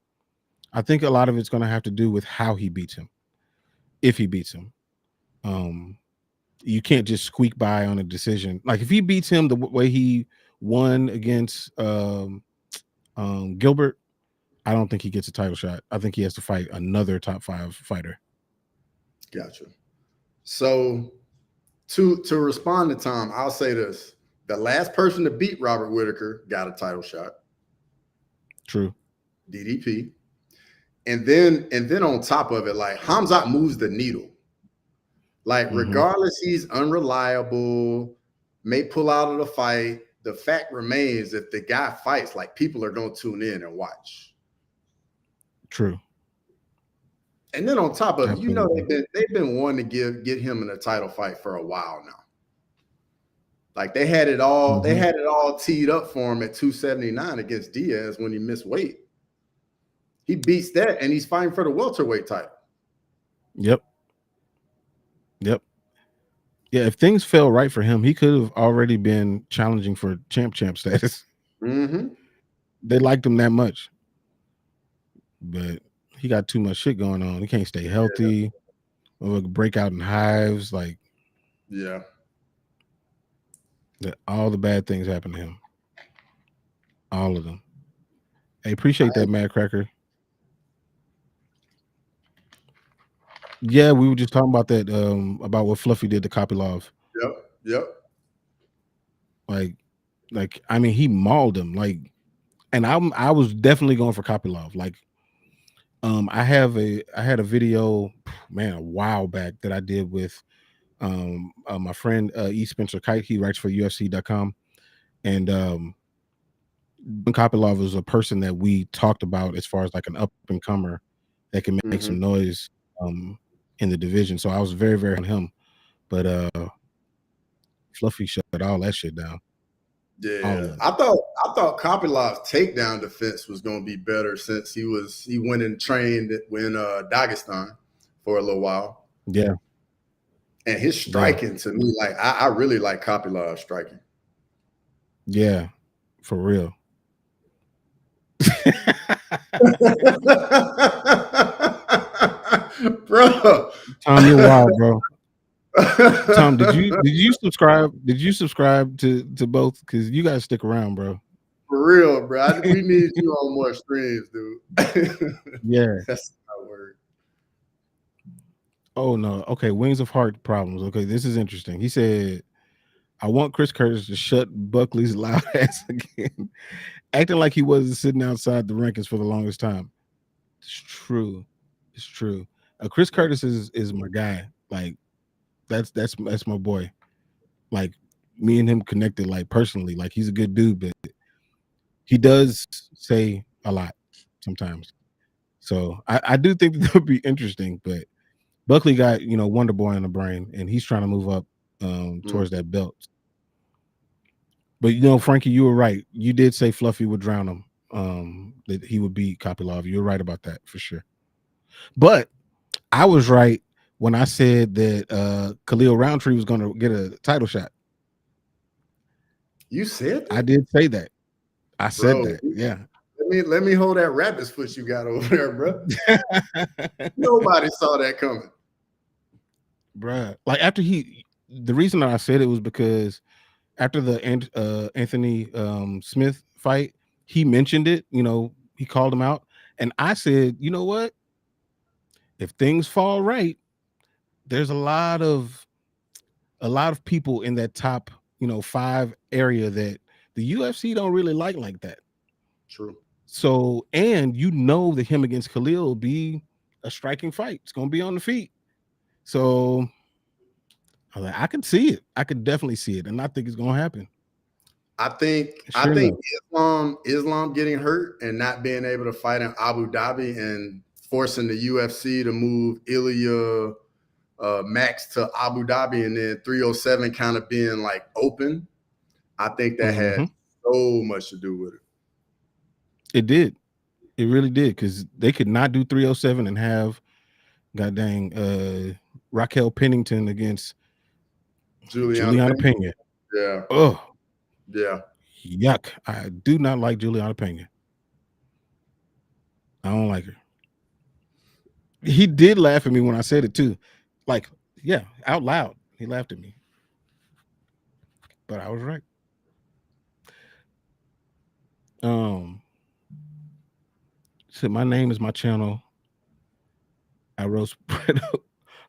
I think a lot of it's going to have to do with how he beats him. If he beats him, you can't just squeak by on a decision. Like if he beats him the way he won against Gilbert, I don't think he gets a title shot. I think he has to fight another top 5 fighter. Gotcha. So to respond to Tom, I'll say this: the last person to beat Robert Whitaker got a title shot. True. DDP. And then on top of it, like Hamzat moves the needle. Like regardless, he's unreliable, may pull out of the fight. The fact remains, if the guy fights, like people are going to tune in and watch. True. And then on top of it, they've been wanting to get him in a title fight for a while now. Like they had it all, they had it all teed up for him at 279 against Diaz when he missed weight. He beats that and he's fighting for the welterweight title. Yep. Yeah, if things fell right for him, he could have already been challenging for champ status. They liked him that much. But he got too much shit going on. He can't stay healthy. Or break out in hives. Like, yeah. All the bad things happen to him. All of them. Hey, appreciate that, Mad Cracker. Yeah, we were just talking about that, about what Fluffy did to Kopylov. Yep, yep. Like, I mean, he mauled him. Like, and I was definitely going for Kopylov. Like, I had a video, man, a while back that I did with my friend E. Spencer Kite. He writes for UFC.com, and Kopylov was a person that we talked about as far as like an up and comer that can make some Mm-hmm. noise in the division. So I was very, very on him. But Fluffy shut all that shit down. All Yeah, of it. I thought Kopilov's takedown defense was going to be better since he went and trained in Dagestan for a little while, Yeah, and his yeah, striking to me, like I really like Kopilov's striking. yeah, for real. Bro. Tom, you're wild, bro. Tom, did you subscribe? Did you subscribe to both? Because you guys stick around, bro. For real, bro. We need you on more streams, dude. Yeah. That's not word. Oh no. Okay. Wings of Heart problems. Okay, this is interesting. He said, "I want Chris Curtis to shut Buckley's loud ass again, acting like he wasn't sitting outside the rankings for the longest time." It's true. It's true. Chris Curtis is my guy. Like that's my boy. Like me and him connected like personally. Like he's a good dude, but he does say a lot sometimes. So I do think that would be interesting. But Buckley got Wonder Boy in the brain, and he's trying to move up towards that belt. But Frankie, you were right. You did say Fluffy would drown him. That he would beat Kopylov. You were right about that for sure. But I was right when I said that Khalil Roundtree was going to get a title shot. You said I that, did say that. I said bro. that. Yeah. Let me hold that rabbit's foot you got over there, bro. Nobody saw that coming, Bruh. Like the reason that I said it was because after the Anthony Smith fight, he mentioned it. He called him out, and I said, you know what? If things fall right, there's a lot of people in that top 5 area that the UFC don't really like that. True. So, and that him against Khalil will be a striking fight. It's gonna be on the feet. So I was like, I can see it. I could definitely see it, and I think it's gonna happen. I Sure think enough. Islam getting hurt and not being able to fight in Abu Dhabi and forcing the UFC to move Ilya Max to Abu Dhabi and then 307 kind of being like open. I think that had so much to do with it. It did. It really did, because they could not do 307 and have god dang Raquel Pennington against Juliana Juliana Pena. Pena. Yeah. Oh, Yeah. yuck. I do not like Juliana Pena. I don't like her. He did laugh at me when I said it too. Like, yeah, out loud. He laughed at me. But I was right. So my name is my channel. I roast.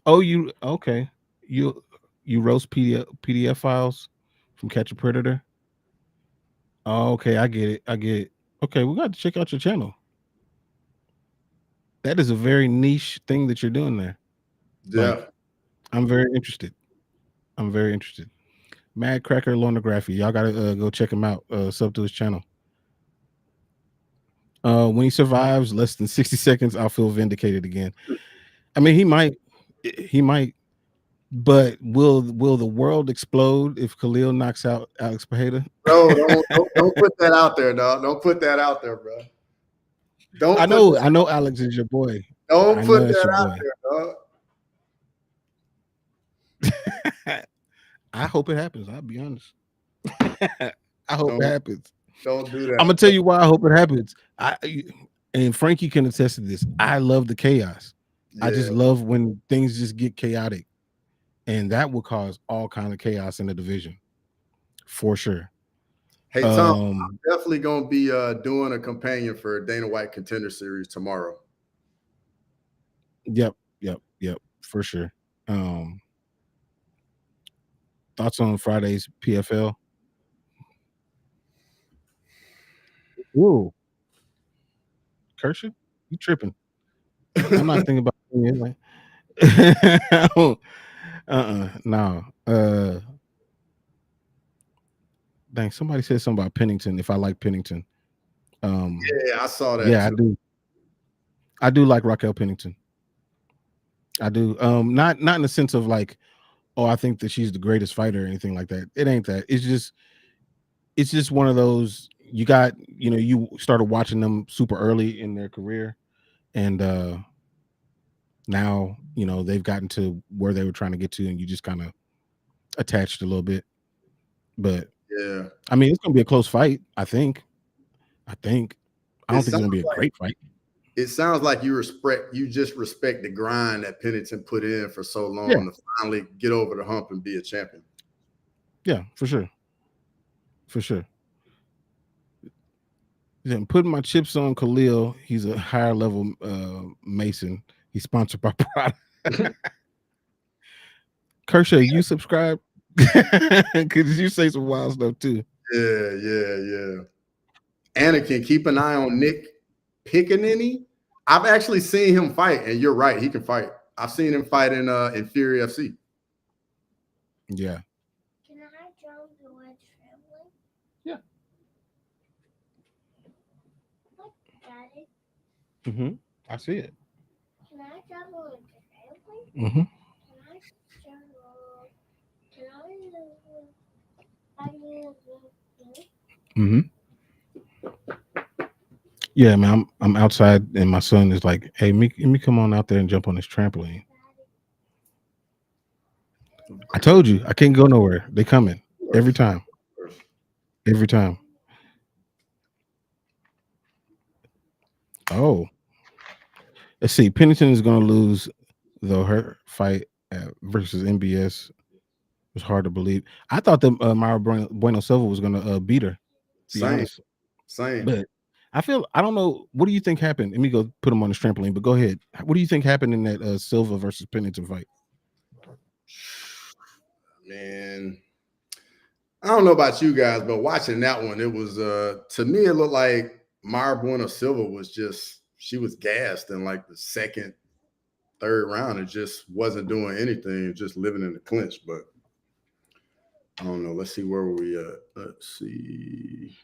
Oh, you okay? You roast PDF files from Catch a Predator. Oh, okay, I get it. I get it. Okay, we got to check out your channel. That is a very niche thing that you're doing there. Yeah. Like, I'm very interested. I'm very interested. Mad Cracker Lonography. Y'all gotta go check him out. Sub to his channel. When he survives less than 60 seconds, I'll feel vindicated again. I mean, he might, but will the world explode if Khalil knocks out Alex Pereira? Bro, don't put that out there, dog. Don't put that out there, bro. I Don't put know, that, I know Alex is your boy. don't I know put that's that your out boy. there, dog. I hope it happens. I'll be honest. I hope it happens. Don't do that. I'm gonna tell you why I hope it happens. And Frankie can attest to this. I love the chaos. Yeah. I just love when things just get chaotic, and that will cause all kind of chaos in the division, for sure. Hey Tom, I'm definitely gonna be doing a companion for Dana White Contender Series tomorrow. Yep. for sure. Thoughts on Friday's PFL? Whoa, Kershaw, you tripping? I'm not thinking about it. Like, no. Dang, somebody said something about Pennington. If I like Pennington, Yeah, I saw that yeah, I too. do. I do like Raquel Pennington. I do. Not in the sense of like, oh, I think that she's the greatest fighter or anything like that. It ain't that. It's just one of those. You started watching them super early in their career, and now they've gotten to where they were trying to get to, and you just kind of attached a little bit. But Yeah. I mean, it's gonna be a close fight. I think. I don't It think it's sounds gonna be a like great fight. you just respect the grind that Pennington put in for so Yeah, long to finally get over the hump and be a champion. yeah, for sure, for sure. I'm putting my chips on Khalil. He's a higher level Mason. He's sponsored by Prada. Kershaw, you subscribe? Because you say some wild stuff too. Yeah. Anakin, keep an eye on Nick Piccanini. I've actually seen him fight, and you're right, he can fight. I've seen him fight in Fury FC. Yeah. Can I join the one traveling? Yeah. Look, Daddy. I see it. Can I travel with the traveling? Mm-hmm. Can I travel? Can I Mm-hmm. Yeah, man. I'm outside, and my son is like, "Hey, let me come on out there and jump on this trampoline." I told you I can't go nowhere. They coming every time. Every time. Oh, let's see. Pennington is going to lose, though her fight versus MBS was hard to believe. I thought that Myra Bueno Silva was going to beat her. Be Same. honest, Same. but I don't know. What do you think happened? Let me go put him on the trampoline. But go ahead. What do you think happened in that Silva versus Pennington fight? Man, I don't know about you guys, but watching that one, it was to me, it looked like Mara Bueno Silva was she was gassed in like the second, third round. It just wasn't doing anything, just living in the clinch. But I don't know. Let's see, where were we at? Let's see.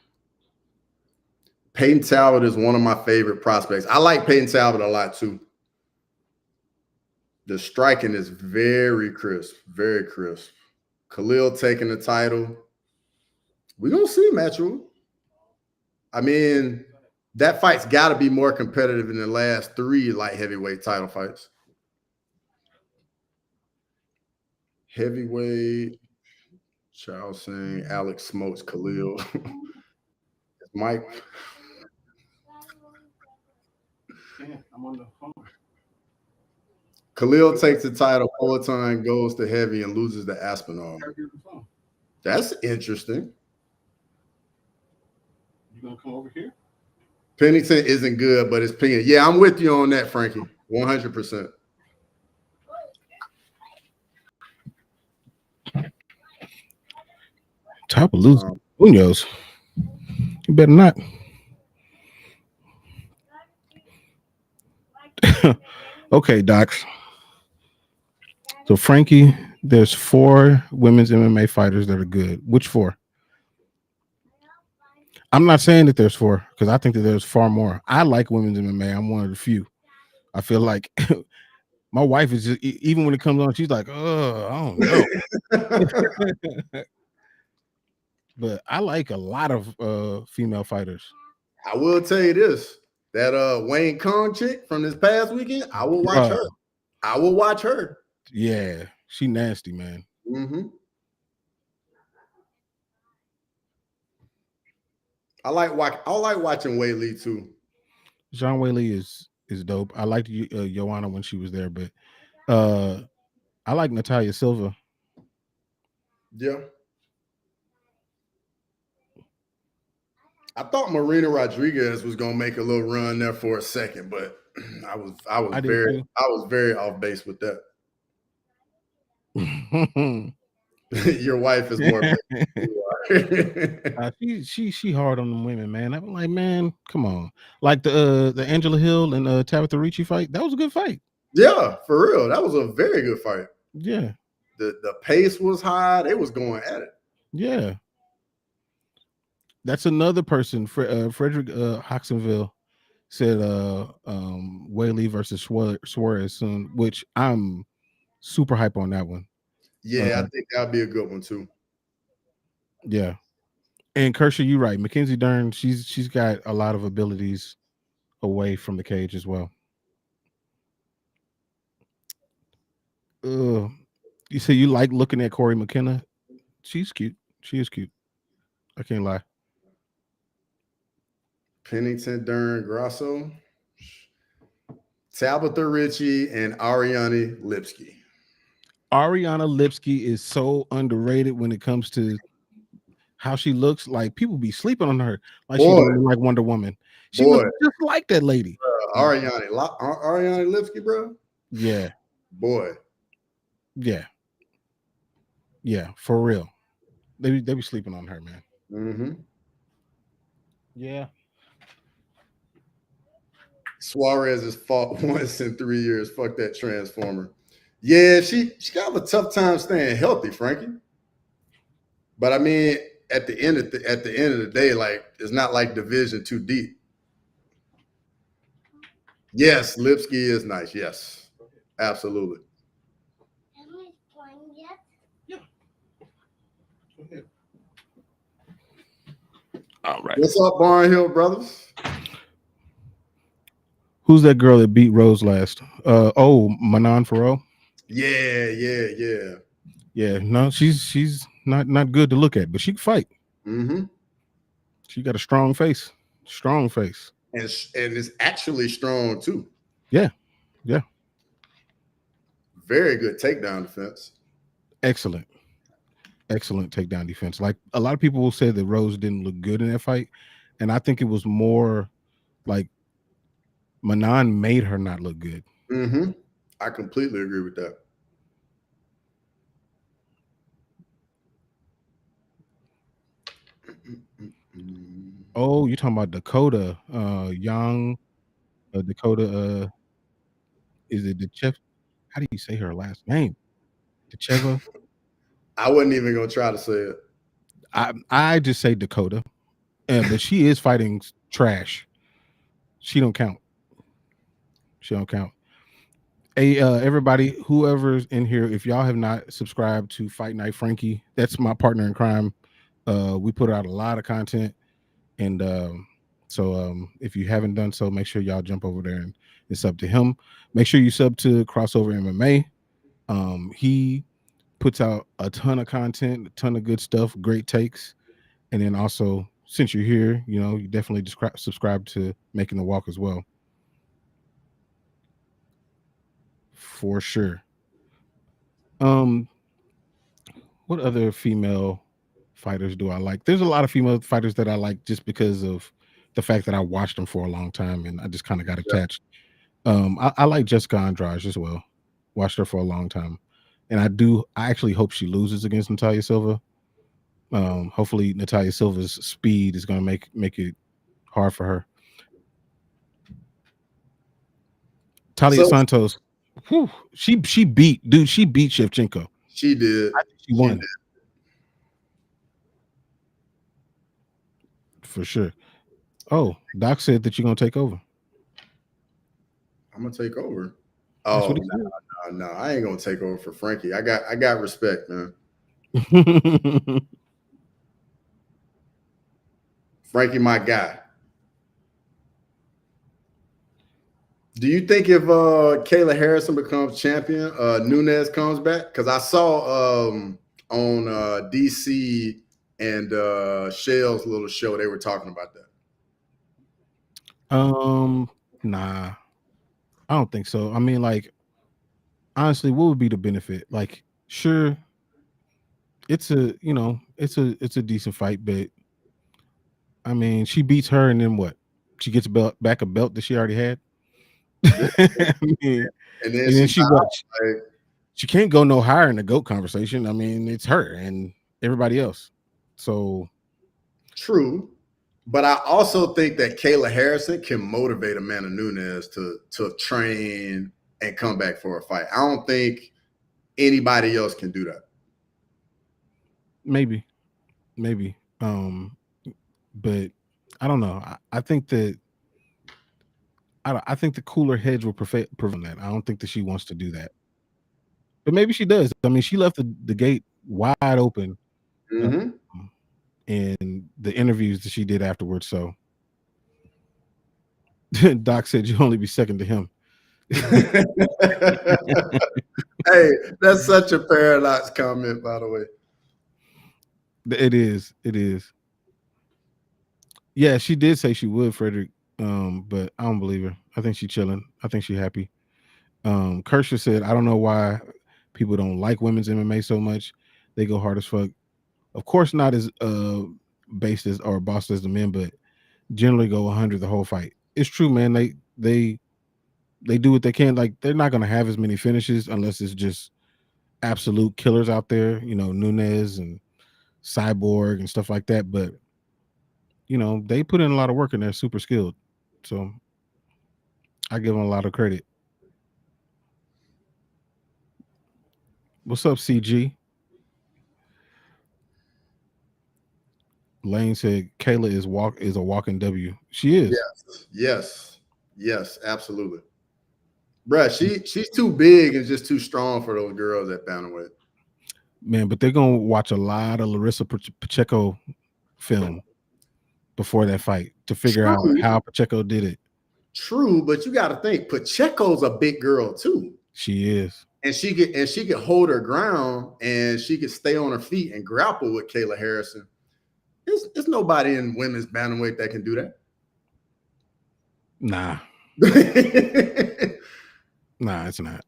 Peyton Talbot is one of my favorite prospects. I like Peyton Talbot a lot too. The striking is very crisp, very crisp. Khalil taking the title. We're going to see, Matthew. I mean, that fight's got to be more competitive than the last 3 light heavyweight title fights. Heavyweight, Charles Singh, Alex smokes Khalil. Mike. Yeah, I'm on the phone. Khalil takes the title. Poatan goes to heavy and loses to Aspinall. That's interesting. You gonna come over here? Pennington isn't good, but it's Pennington. Yeah, I'm with you on that, Frankie. 100%. Top of losing. Who knows? You better not. Okay, Docs. So Frankie, there's 4 women's MMA fighters that are good. Which 4? I'm not saying that there's 4 because I think that there's far more. I like women's MMA. I'm one of the few. I feel like my wife is just even when it comes on, she's like, "Oh, I don't know." But I like a lot of female fighters. I will tell you this: that Wayne Kong chick from this past weekend, I will watch her. I will watch her. Yeah, she nasty, man. Mm-hmm. I like watching Wei Lee too. Zhang Weili is dope. I liked Joanna when she was there, but I like Natalia Silva. Yeah. I thought Marina Rodriguez was gonna make a little run there for a second, but I was very off base with that. Your wife is more than you are. She hard on them women, man. I'm like, man, come on. Like the Angela Hill and Tabitha Ricci fight. That was a good fight. Yeah, for real. That was a very good fight. Yeah, The pace was high. They was going at it. yeah. That's another person. Frederick Hoxenville said Whaley versus Suarez soon, which I'm super hype on that one. Yeah, I think that'd be a good one too. Yeah. And Kershaw, you're right. Mackenzie Dern, she's got a lot of abilities away from the cage as well. You say you like looking at Corey McKenna? She's cute. She is cute. I can't lie. Pennington, Dern, Grasso, Tabitha Ricci, and Ariane Lipski. Ariana Lipski is so underrated when it comes to how she looks. Like people be sleeping on her. Like she don't look like Wonder Woman. She looks just like that lady. Ariane Lipski, bro. Yeah. Boy. Yeah. Yeah, for real. They be sleeping on her, man. Mm-hmm. Yeah. Suarez has fought once in 3 years. Fuck that transformer. Yeah, she got a tough time staying healthy, Frankie. But I mean, at the end of the day, like it's not like division too deep. Yes, Lipski is nice. Yes, absolutely. Emily's playing yet? Yeah. All right. What's up, Barnhill brothers? Who's that girl that beat Rose last? Manon Farrell. Yeah. No, she's not good to look at, but she can fight. Mm-hmm. She got a strong face. Strong face. And it's actually strong too. Yeah. Very good takedown defense. Excellent takedown defense. Like a lot of people will say that Rose didn't look good in that fight, and I think it was more like Manon made her not look good. Mm-hmm. I completely agree with that. Oh, you're talking about Dakota, young Dakota. Is it Dechev? How do you say her last name? Decheva. I wasn't even gonna try to say it. I just say Dakota, but she is fighting trash. She don't count. Hey, everybody, whoever's in here, if y'all have not subscribed to Fight Night Frankie, that's my partner in crime. We put out a lot of content, and so if you haven't done so, make sure y'all jump over there and sub to him. Make sure you sub to Crossover MMA. He puts out a ton of content, a ton of good stuff, great takes, and then also since you're here, you definitely subscribe to Making the Walk as well. For sure. What other female fighters do I like? There's a lot of female fighters that I like just because of the fact that I watched them for a long time and I just kind of got attached. I like Jessica Andrade as well. Watched her for a long time. And I actually hope she loses against Natalia Silva. Hopefully Natalia Silva's speed is gonna make it hard for her. Talia Santos. Whew, she beat Shevchenko. She did. I think she won. For sure. Oh, Doc said that you're gonna take over. I'm gonna take over. Oh no, I ain't gonna take over for Frankie. I got respect, man. Frankie, my guy. Do you think if Kayla Harrison becomes champion, Nunes comes back? Because I saw on DC and Shell's little show they were talking about that. Nah, I don't think so. I mean, like, honestly, what would be the benefit? Like, sure, it's a a decent fight, but I mean, she beats her, and then what? She gets back a belt that she already had. I mean, and then she what? she can't go no higher in the GOAT conversation. I mean, it's her and everybody else. So true. But I also think that Kayla Harrison can motivate Amanda Nunes to train and come back for a fight. I don't think anybody else can do that. maybe. But I don't know. I think that I think the cooler heads will prevent that. I don't think that she wants to do that. But maybe she does. I mean, she left the gate wide open in the interviews that she did afterwards. So Doc said you'll only be second to him. Hey, that's such a paradox comment, by the way. It is. It is. Yeah, she did say she would, Frederick. But I don't believe her. I think she's chilling. I think she's happy. Kershaw said, I don't know why people don't like women's MMA so much. They go hard as fuck. Of course, not as based as or bossed as the men, but generally go 100 the whole fight. It's true, man. They do what they can. Like, they're not gonna have as many finishes unless it's just absolute killers out there, you know, Nunes and Cyborg and stuff like that. But you know, they put in a lot of work and they're super skilled. So I give them a lot of credit. What's up, CG? Lane said Kayla is a walking W. She is. Yes, absolutely. Bruh, she's too big and just too strong for those girls at bantamweight. Man, but they're gonna watch a lot of Larissa Pacheco film before that fight to figure out how Pacheco did it. True, but you got to think Pacheco's a big girl too. She is, and she could hold her ground and she could stay on her feet and grapple with Kayla Harrison. There's nobody in women's bantamweight that can do that. Nah. Nah, it's not.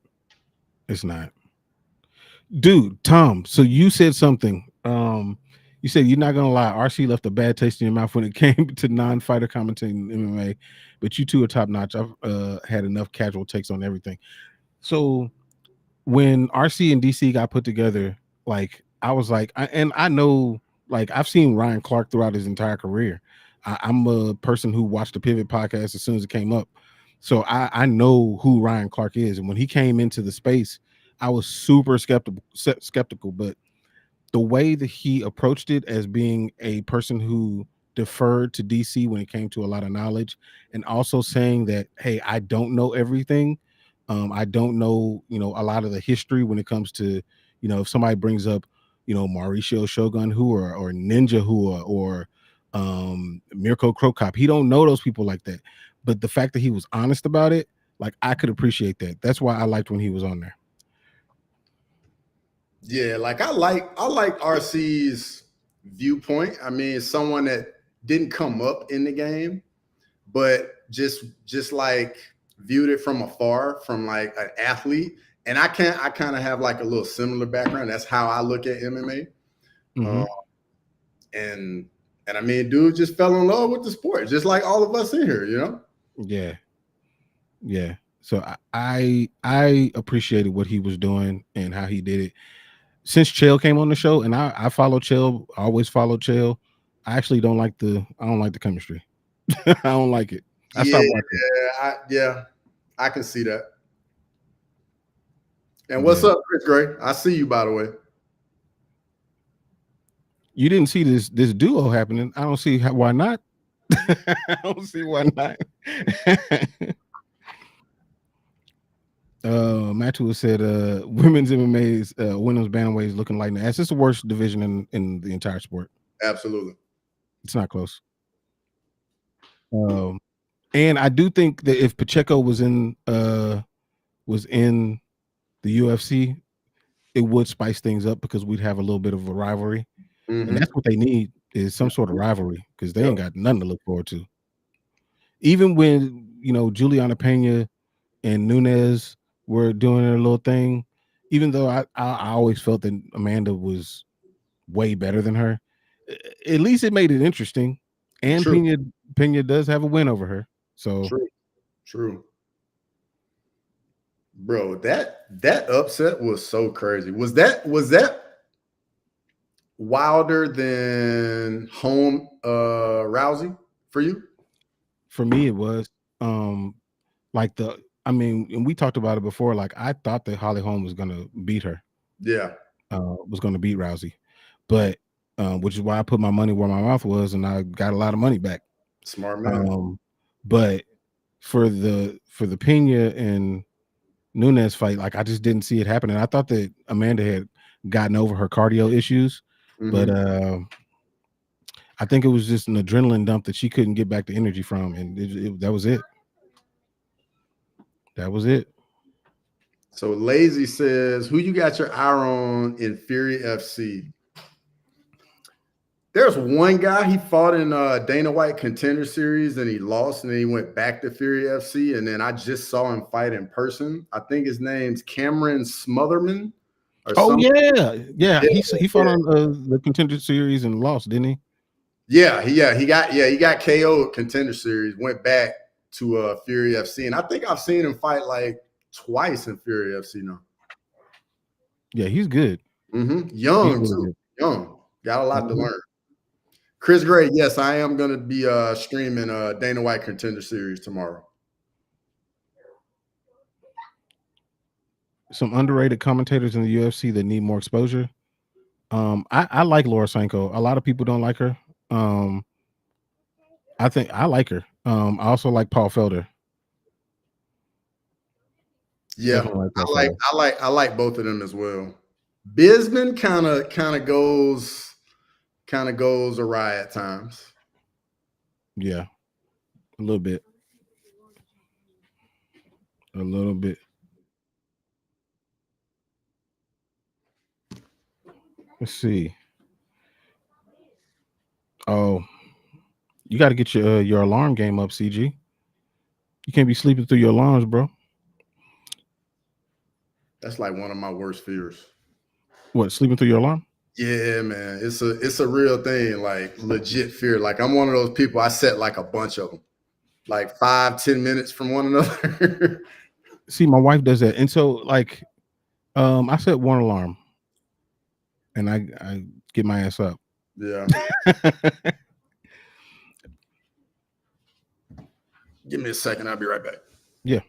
It's not. Dude, Tom, so you said something. You said you're not gonna lie, RC left a bad taste in your mouth when it came to non-fighter commentating in MMA, but you two are top notch. I've had enough casual takes on everything. So when RC and DC got put together, like I was like, I know, like I've seen Ryan Clark throughout his entire career. I'm a person who watched the Pivot podcast as soon as it came up, so I know who Ryan Clark is. And when he came into the space, I was super skeptical, but the way that he approached it as being a person who deferred to DC when it came to a lot of knowledge, and also saying that, hey, I don't know everything. I don't know, you know, a lot of the history when it comes to, you know, if somebody brings up, you know, Mauricio Shogun Hua or Ninja Hua or Mirko Krokop, he don't know those people like that. But the fact that he was honest about it, like I could appreciate that. That's why I liked when he was on there. Yeah, like I like RC's viewpoint. I mean, someone that didn't come up in the game, but just like viewed it from afar, from like an athlete. And I kind of have like a little similar background. That's how I look at MMA. Mm-hmm. And I mean, dude just fell in love with the sport, just like all of us in here, you know? Yeah. So I appreciated what he was doing and how he did it. Since Chael came on the show, and I follow Chael, I always followed Chael. I actually don't like the chemistry. I don't like it. I stopped watching. I can see that. And what's up, Chris Gray? I see you, by the way. You didn't see this duo happening. I don't see why not. I don't see why not. Matu said women's MMA's women's bantamweight is looking like an ass. It's the worst division in the entire sport. Absolutely. It's not close. And I do think that if Pacheco was in the UFC, it would spice things up because we'd have a little bit of a rivalry. Mm-hmm. And that's what they need, is some sort of rivalry, because they ain't got nothing to look forward to. Even when, you know, Juliana Pena and Nunes were doing their little thing, even though I always felt that Amanda was way better than her, at least it made it interesting. And Pena does have a win over her. So true. Bro, that upset was so crazy. Was that wilder than home Rousey for you? For me, it was like I mean, and we talked about it before. Like I thought that Holly Holm was gonna beat her, Yeah, was gonna beat Rousey, but which is why I put my money where my mouth was, and I got a lot of money back. smart man. Um, but for the Pena and Nunes fight, like I just didn't see it happening. I thought that Amanda had gotten over her cardio issues, but Mhm. I think it was just an adrenaline dump that she couldn't get back the energy from, and that was it. That was it. So Lazy says, who you got your eye on in Fury FC? There's one guy he fought in Dana White Contender Series and he lost, and then he went back to Fury FC. And then I just saw him fight in person. I think his name's Cameron Smotherman or Oh something. yeah. Yeah, He fought yeah, on the Contender Series and lost, didn't he? he got KO'd Contender Series, went back to Fury FC, and I think I've seen him fight like twice in Fury FC now. Yeah, he's good. He's Young really too, good. young, got a lot to Mhm. learn. Chris Gray, yes, I am going to be streaming Dana White Contender Series tomorrow. Some underrated commentators in the UFC that need more exposure. I like Laura Sanko. A lot of people don't like her. Um, I think I like her. I also like Paul Felder. Yeah, Definitely like Paul Felder. I like both of them as well. Bisman kind of goes awry at times. Yeah, a little bit. A little bit. Let's see. Oh, you got to get your alarm game up, CG. You can't be sleeping through your alarms, bro. That's like one of my worst fears. What, sleeping through your alarm? Yeah, man, it's a real thing, like legit fear. Like I'm one of those people. I set like a bunch of them, like 5-10 minutes from one another. See, my wife does that, and so like, I set one alarm, and I get my ass up. Yeah, give me a second. I'll be right back. Yeah.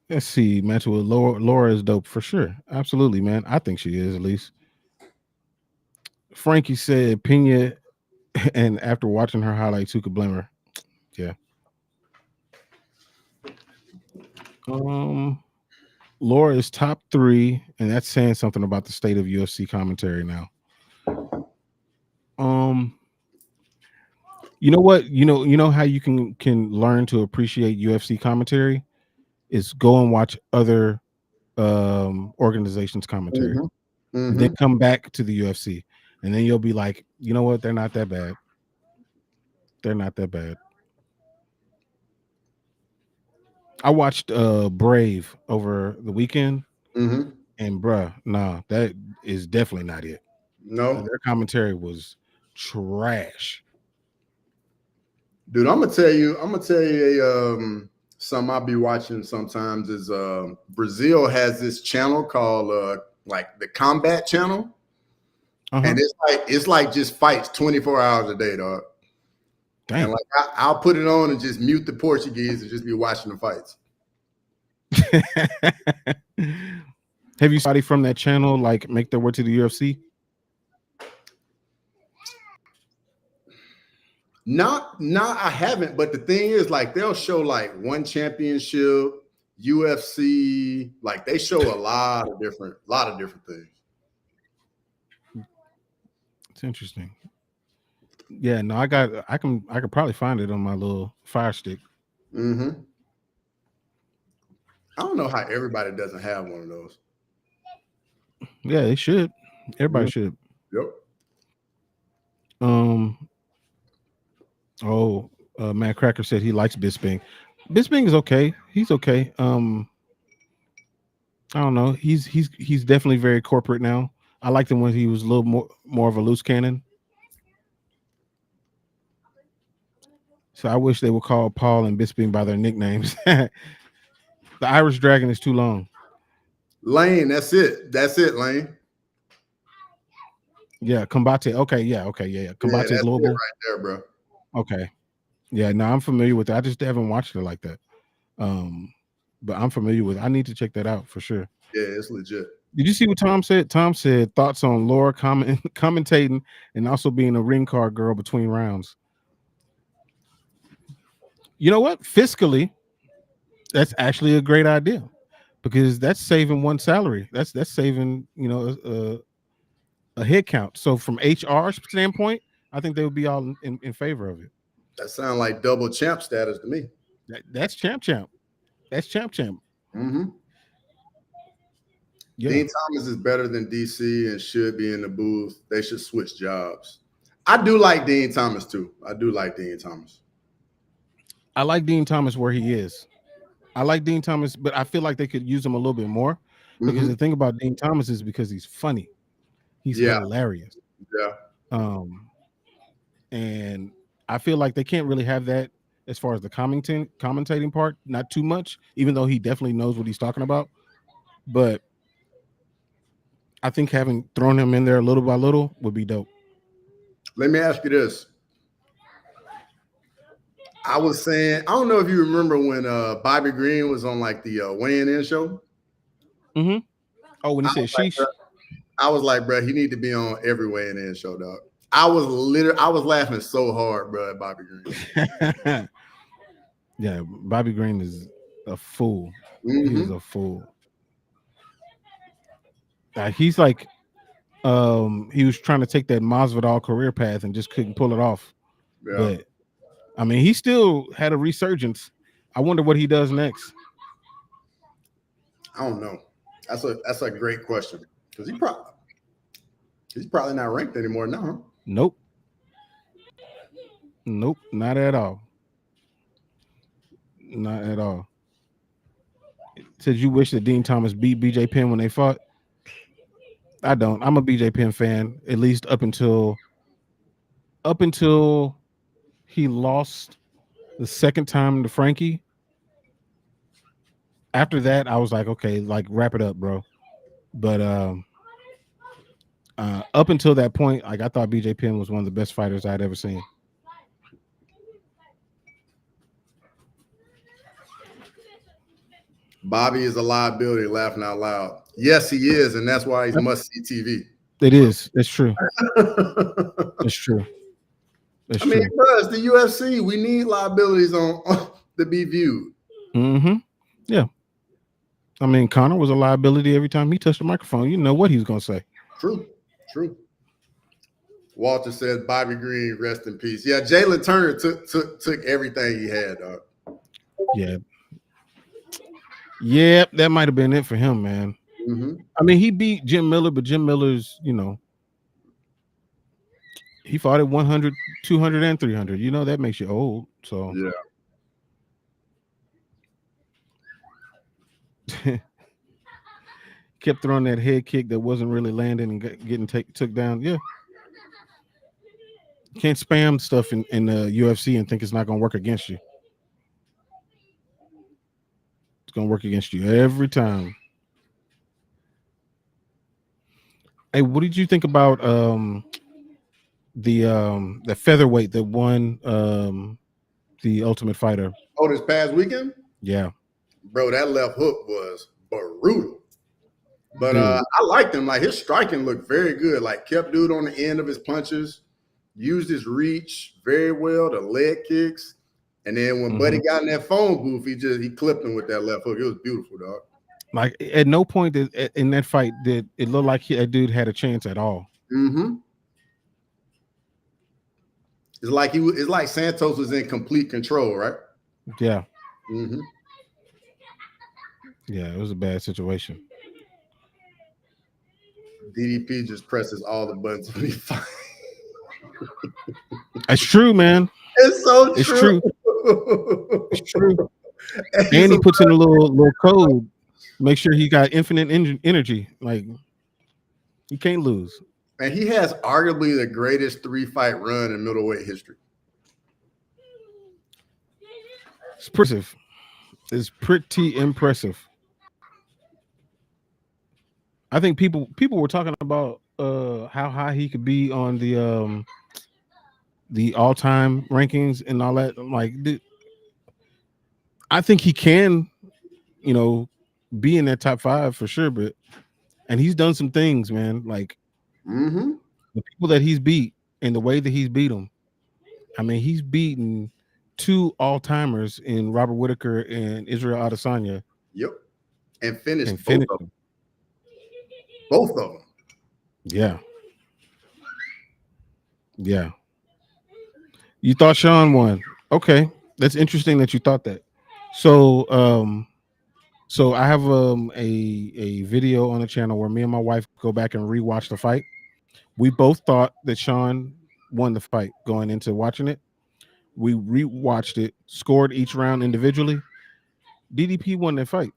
Let's see. Match with Laura. Laura is dope for sure. Absolutely, man. I think she is at least. Frankie said Pena, and after watching her highlights, who could blame her? Yeah. Um, Laura is top 3, and that's saying something about the state of UFC commentary now. Um, you know what? You know how you can learn to appreciate UFC commentary is go and watch other organizations commentary. Mm-hmm. Then Mm-hmm. come back to the UFC, and then you'll be like, you know what? They're not that bad. They're not that bad. I watched Brave over the weekend, Mm-hmm. and bruh, nah, that is definitely not it. No, Their commentary was trash. dude, I'm gonna tell you something I'll be watching sometimes is Brazil has this channel called like the Combat Channel, Uh-huh. and it's like just fights 24 hours a day, dog. And Dang. like I'll put it on and just mute the Portuguese and just be watching the fights. Have you somebody from that channel like make their way to the UFC? Not I haven't, but the thing is, like they'll show like one championship, UFC, like they show a lot of different things. It's interesting. Yeah, no, I can probably find it on my little Fire Stick. Mm-hmm. I don't know how everybody doesn't have one of those. Yeah, it should. Everybody Mhm. should. Yep. Um. Oh, Matt Cracker said he likes Bisping. Bisping is okay. He's okay. I don't know. He's definitely very corporate now. I liked him when he was a little more of a loose cannon. So I wish they would call Paul and Bisping by their nicknames. The Irish Dragon is too long. Lane, that's it. That's it, Lane. Yeah, Combate. Okay, yeah. Combate that's Global. it right there, bro. Okay. Yeah, no, I'm familiar with it. I just haven't watched it like that. But I'm familiar with it. I need to check that out for sure. Yeah, it's legit. Did you see what Tom said? Tom said thoughts on Laura commentating and also being a ring card girl between rounds. You know what? Fiscally, that's actually a great idea because that's saving one salary. That's saving, a head count. So from HR standpoint, I think they would be all in favor of it. That sounds like double champ status to me. That's champ. That's champ. Mm-hmm. Yeah. Dean Thomas is better than DC and should be in the booth. They should switch jobs. I do like Dean Thomas too. I do like Dean Thomas. I like Dean Thomas where he is. I like Dean Thomas, but I feel like they could use him a little bit more because the thing about Dean Thomas is because he's funny. He's hilarious. Yeah. And I feel like they can't really have that as far as the commentating part, not too much, even though he definitely knows what he's talking about. But I think having thrown him in there little by little would be dope. Let me ask you this. I was saying, I don't know if you remember when Bobby Green was on like the weighing in show. Mm-hmm. Oh, when he said sheesh. I was like, bro, he need to be on every weighing in show, dog. I was laughing so hard, bro, at Bobby Green. Yeah, Bobby Green is a fool. He is a fool. He's like, he was trying to take that Masvidal career path and just couldn't pull it off. Yeah. But I mean, he still had a resurgence. I wonder what he does next. I don't know. That's a great question because he's probably not ranked anymore now. Huh? Nope, not at all. Not at all. Said you wish that Dean Thomas beat BJ Penn when they fought. I don't. I'm a BJ Penn fan, at least up until he lost the second time to Frankie. After that, I was like, okay, like wrap it up, bro. But up until that point, like I thought BJ Penn was one of the best fighters I'd ever seen. Bobby is a liability, laughing out loud. Yes, he is, and that's why he's must-see TV. It is. It's true. It's true. I mean, bro, it's the UFC. We need liabilities on to be viewed. Mm-hmm. Yeah. I mean, Conor was a liability every time he touched the microphone. You know what he was going to say. True. Walter says, Bobby Green, rest in peace. Yeah, Jalen Turner took everything he had, dog. Yeah. Yeah, that might have been it for him, man. Mm-hmm. I mean, he beat Jim Miller, but Jim Miller's, he fought at 100, 200, and 300. That makes you old. So yeah. Kept throwing that head kick that wasn't really landing and getting took down. Yeah. Can't spam stuff in the UFC and think it's not going to work against you. It's going to work against you every time. Hey, what did you think about the featherweight that won the Ultimate Fighter? Oh, this past weekend? Yeah. Bro, that left hook was brutal. But I liked him. Like his striking looked very good. Like kept dude on the end of his punches, used his reach very well, the leg kicks. And then when Buddy got in that phone booth, he clipped him with that left hook. It was beautiful, dog. Like at no point in that fight did it look like that dude had a chance at all. Mm-hmm. It's like Santos was in complete control, right? Yeah. Mm-hmm. Yeah, it was a bad situation. DDP just presses all the buttons when he fights. It's true, man. It's so true. It's true. And he puts in a little code. Make sure he got infinite energy. Like you can't lose. And he has arguably the greatest 3-fight run in middleweight history. It's impressive. is pretty impressive. I think people were talking about how high he could be on the all time rankings and all that. I'm like, dude, I think he can, you know, be in that top 5 for sure. But and he's done some things, man. Like Mm-hmm. the people that he's beat and the way that he's beat them. I mean, he's beaten 2 all timers in Robert Whitaker and Israel Adesanya Yep. And and finished both finished of them. them. Both of them. Yeah, yeah. You thought Sean won. Okay, that's interesting that you thought that. So, so I have a video on the channel where me and my wife go back and rewatch the fight. We both thought that Sean won the fight going into watching it. We rewatched it, scored each round individually. DDP won that fight,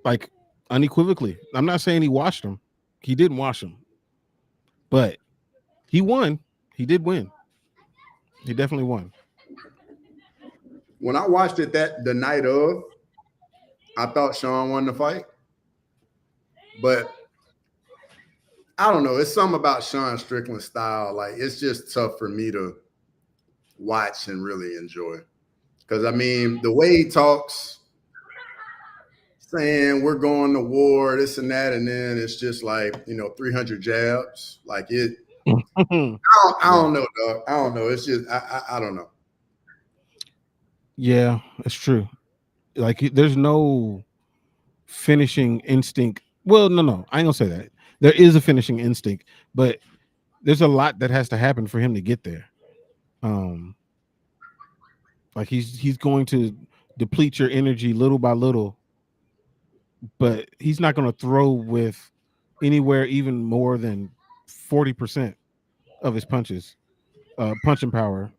like unequivocally. I'm not saying he washed him. He didn't wash him, but he won. He did win. He definitely won. When I watched it the night of, I thought Sean won the fight. But I don't know. It's something about Sean Strickland's style. Like, it's just tough for me to watch and really enjoy. Because, I mean, the way he talks, saying we're going to war, this and that, and then it's just like, 300 jabs. Like, I don't know, dog. I don't know. It's just, I don't know. Yeah, it's true. Like there's no finishing instinct. Well, no, I ain't gonna say that. There is a finishing instinct, but there's a lot that has to happen for him to get there. Like he's going to deplete your energy little by little, but he's not gonna throw with anywhere even more than 40% of his punches, punching power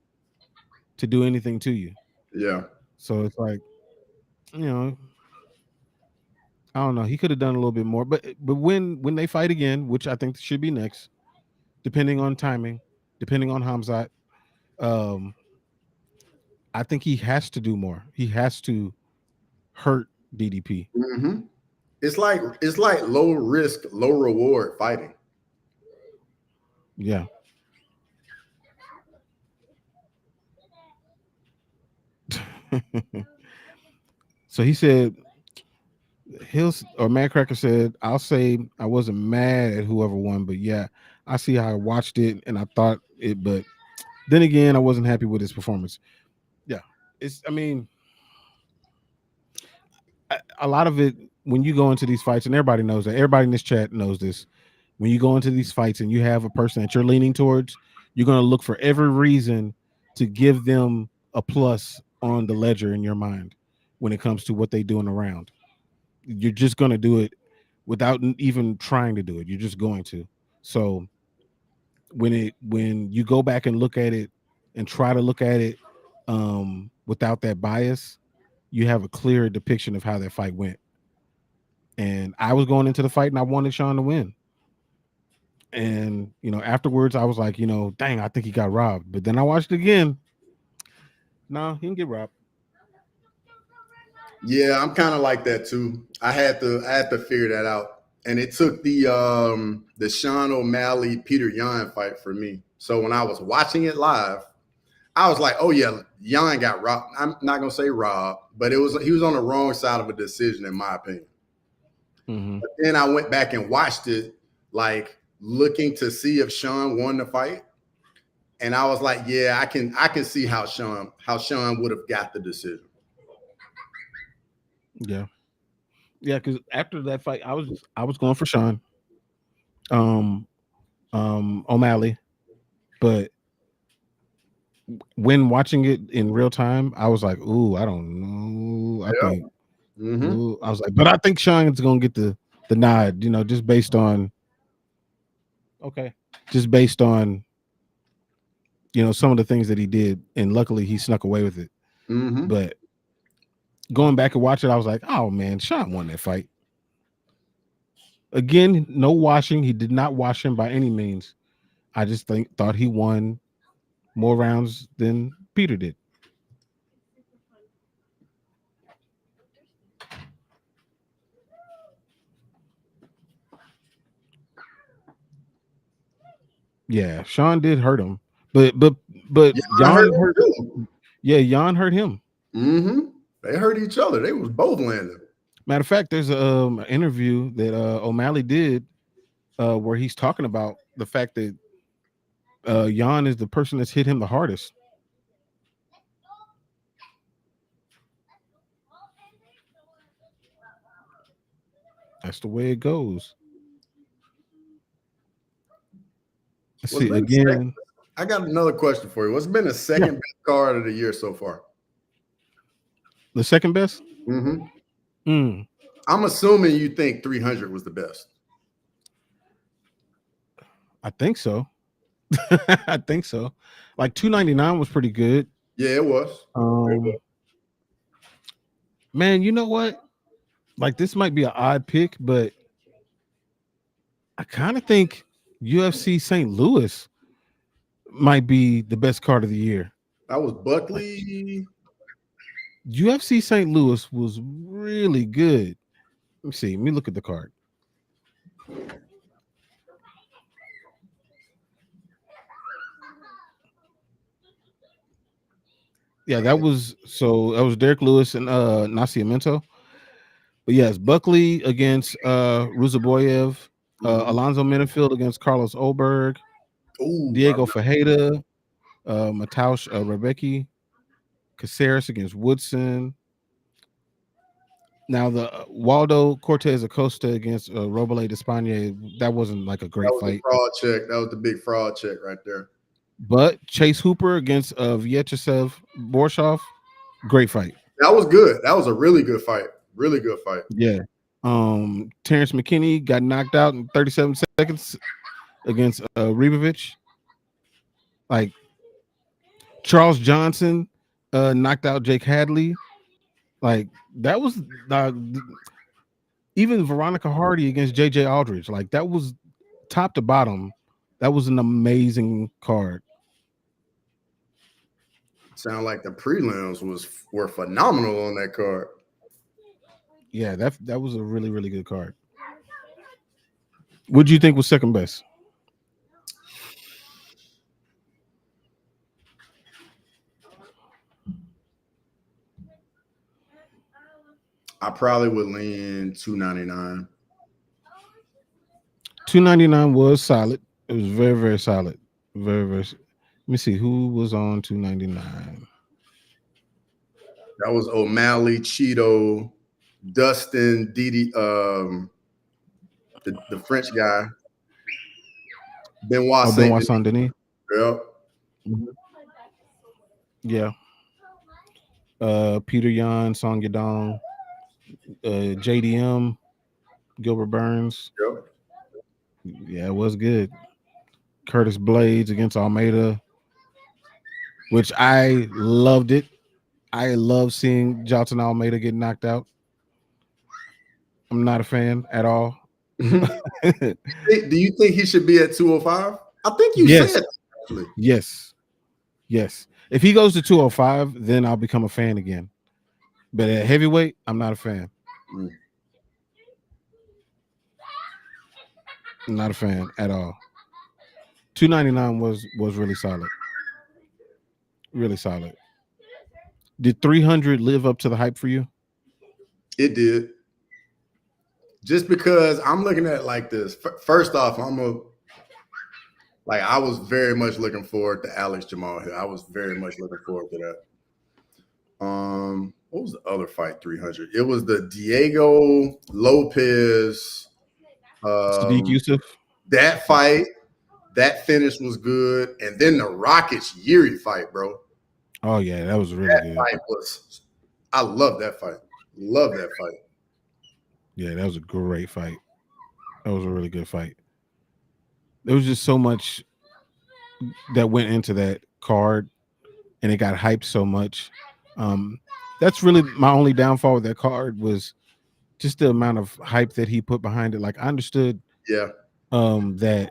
to do anything to you. Yeah. So it's like, you know, I don't know. He could have done a little bit more, but when they fight again, which I think should be next, depending on timing, depending on Hamzat, um, I think he has to do more. He has to hurt DDP. Mm-hmm. It's like low risk, low reward fighting. Yeah. So he said, Hills or Madcracker said, I'll say I wasn't mad at whoever won, but yeah, I see how I watched it and I thought it, but then again, I wasn't happy with his performance. Yeah. I mean, a lot of it when you go into these fights, and everybody knows that. Everybody in this chat knows this. When you go into these fights and you have a person that you're leaning towards, you're going to look for every reason to give them a plus on the ledger in your mind when it comes to what they do in the round. You're just going to do it without even trying to do it. You're just going to. So when you go back and look at it and try to look at it without that bias, you have a clear depiction of how that fight went. And I was going into the fight and I wanted Sean to win. And afterwards I was like, dang, I think he got robbed. But then I watched it again. No, he didn't get robbed. Yeah, I'm kind of like that too. I had to figure that out. And it took the Sean O'Malley Peter Yan fight for me. So when I was watching it live, I was like, oh yeah, Yan got robbed. I'm not gonna say robbed, but he was on the wrong side of a decision in my opinion. Mm-hmm. But then I went back and watched it, like looking to see if Sean won the fight. And I was like, yeah, I can see how Sean would have got the decision. Yeah, because after that fight, I was going for Sean, O'Malley, but when watching it in real time, I was like, ooh, I don't know. I think, ooh, I was like, but I think Sean's gonna get the nod, just based on, some of the things that he did, and luckily he snuck away with it. Mm-hmm. But going back and watch it, I was like, oh man, Sean won that fight. Again, no washing. He did not wash him by any means. I just thought he won more rounds than Peter did. Yeah, Sean did hurt him, but Yeah, I heard Jan him hurt. too. Yeah, Jan hurt him. Mm-hmm. They hurt each other. They was both landing. Matter of fact, there's a an interview that O'Malley did where he's talking about the fact that Jan is the person that's hit him the hardest. That's the way it goes. Let's What's see been the again. I got another question for you. What's been the Yeah, second best card of the year so far? the second best. Mm-hmm. Mm, I'm assuming you think 300 was the best. I think so. I think so. Like 299 was pretty good. Yeah, it was. Um, man, you know what? Like this might be an odd pick, but I kind of think UFC St. Louis might be the best card of the year. That was Like Buckley. UFC St. Louis was really good. Let me see. Let me look at the card. Yeah, that was Derek Lewis and Nascimento. But yes, Buckley against Ruzaboyev, Mm-hmm. Alonzo Minifield against Carlos Oberg, Ooh, Diego Fajeda, Mataush Rebecki, Caceres against Woodson. Now the Waldo Cortez Acosta against Robele Despaigne, that wasn't like a that great was the fight. fraud check. That was the big fraud check right there. But Chase Hooper against Vyacheslav Borshov, great fight. That was good. That was a really good fight. Really good fight. Yeah. Terrence McKinney got knocked out in 37 seconds against Rebovich. Like Charles Johnson knocked out Jake Hadley. Like that was even Veronica Hardy against JJ Aldridge. Like that was top to bottom. That was an amazing card. Sound like the prelims were phenomenal on that card. Yeah, that was a really, really good card. What do you think was second best? I probably would lean 299. 299 was solid. It was very, very solid. Very, very. Let me see who was on 299. That was O'Malley, Cheeto, Dustin, Didi, the French guy, Benoit Oh, Saint Benoit Denis. Saint Denis. Yep. Yeah. Peter Yan, Song Yadong, JDM, Gilbert Burns. Yep. Yeah, it was good. Curtis Blades against Almeida, which I loved it. I love seeing Johnson Almeida get knocked out. I'm not a fan at all. Do you think he should be at 205? I think you Yes. said that, actually. Yes. If he goes to 205, then I'll become a fan again. But at heavyweight, I'm not a fan. Mm. I'm not a fan at all. 299 was really solid. Really solid. Did 300 live up to the hype for you? It did. Just because I'm looking at it like this. First off, I was very much looking forward to Alex Jamal Hill. I was very much looking forward to that. What was the other fight? 300. It was the Diego Lopez. Sodiq Yussef. That fight, that finish was good, and then the Rockets Yuri fight, bro. Oh yeah, that was really good. Fight was. I love that fight. Love that fight. Yeah, that was a great fight. That was a really good fight. There was just so much that went into that card, and it got hyped so much. That's really my only downfall with that card was just the amount of hype that he put behind it. Like I understood, that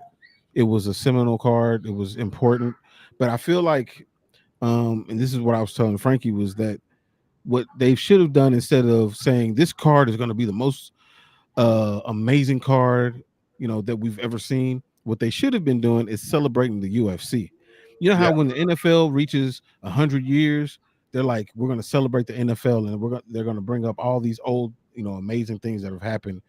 it was a seminal card, it was important, but I feel like, and this is what I was telling Frankie, was that what they should have done instead of saying this card is going to be the most amazing card that we've ever seen, What they should have been doing is celebrating the UFC. You know Yeah. how when the NFL reaches 100 years, they're like, we're going to celebrate the NFL, and they're going to bring up all these old, amazing things that have happened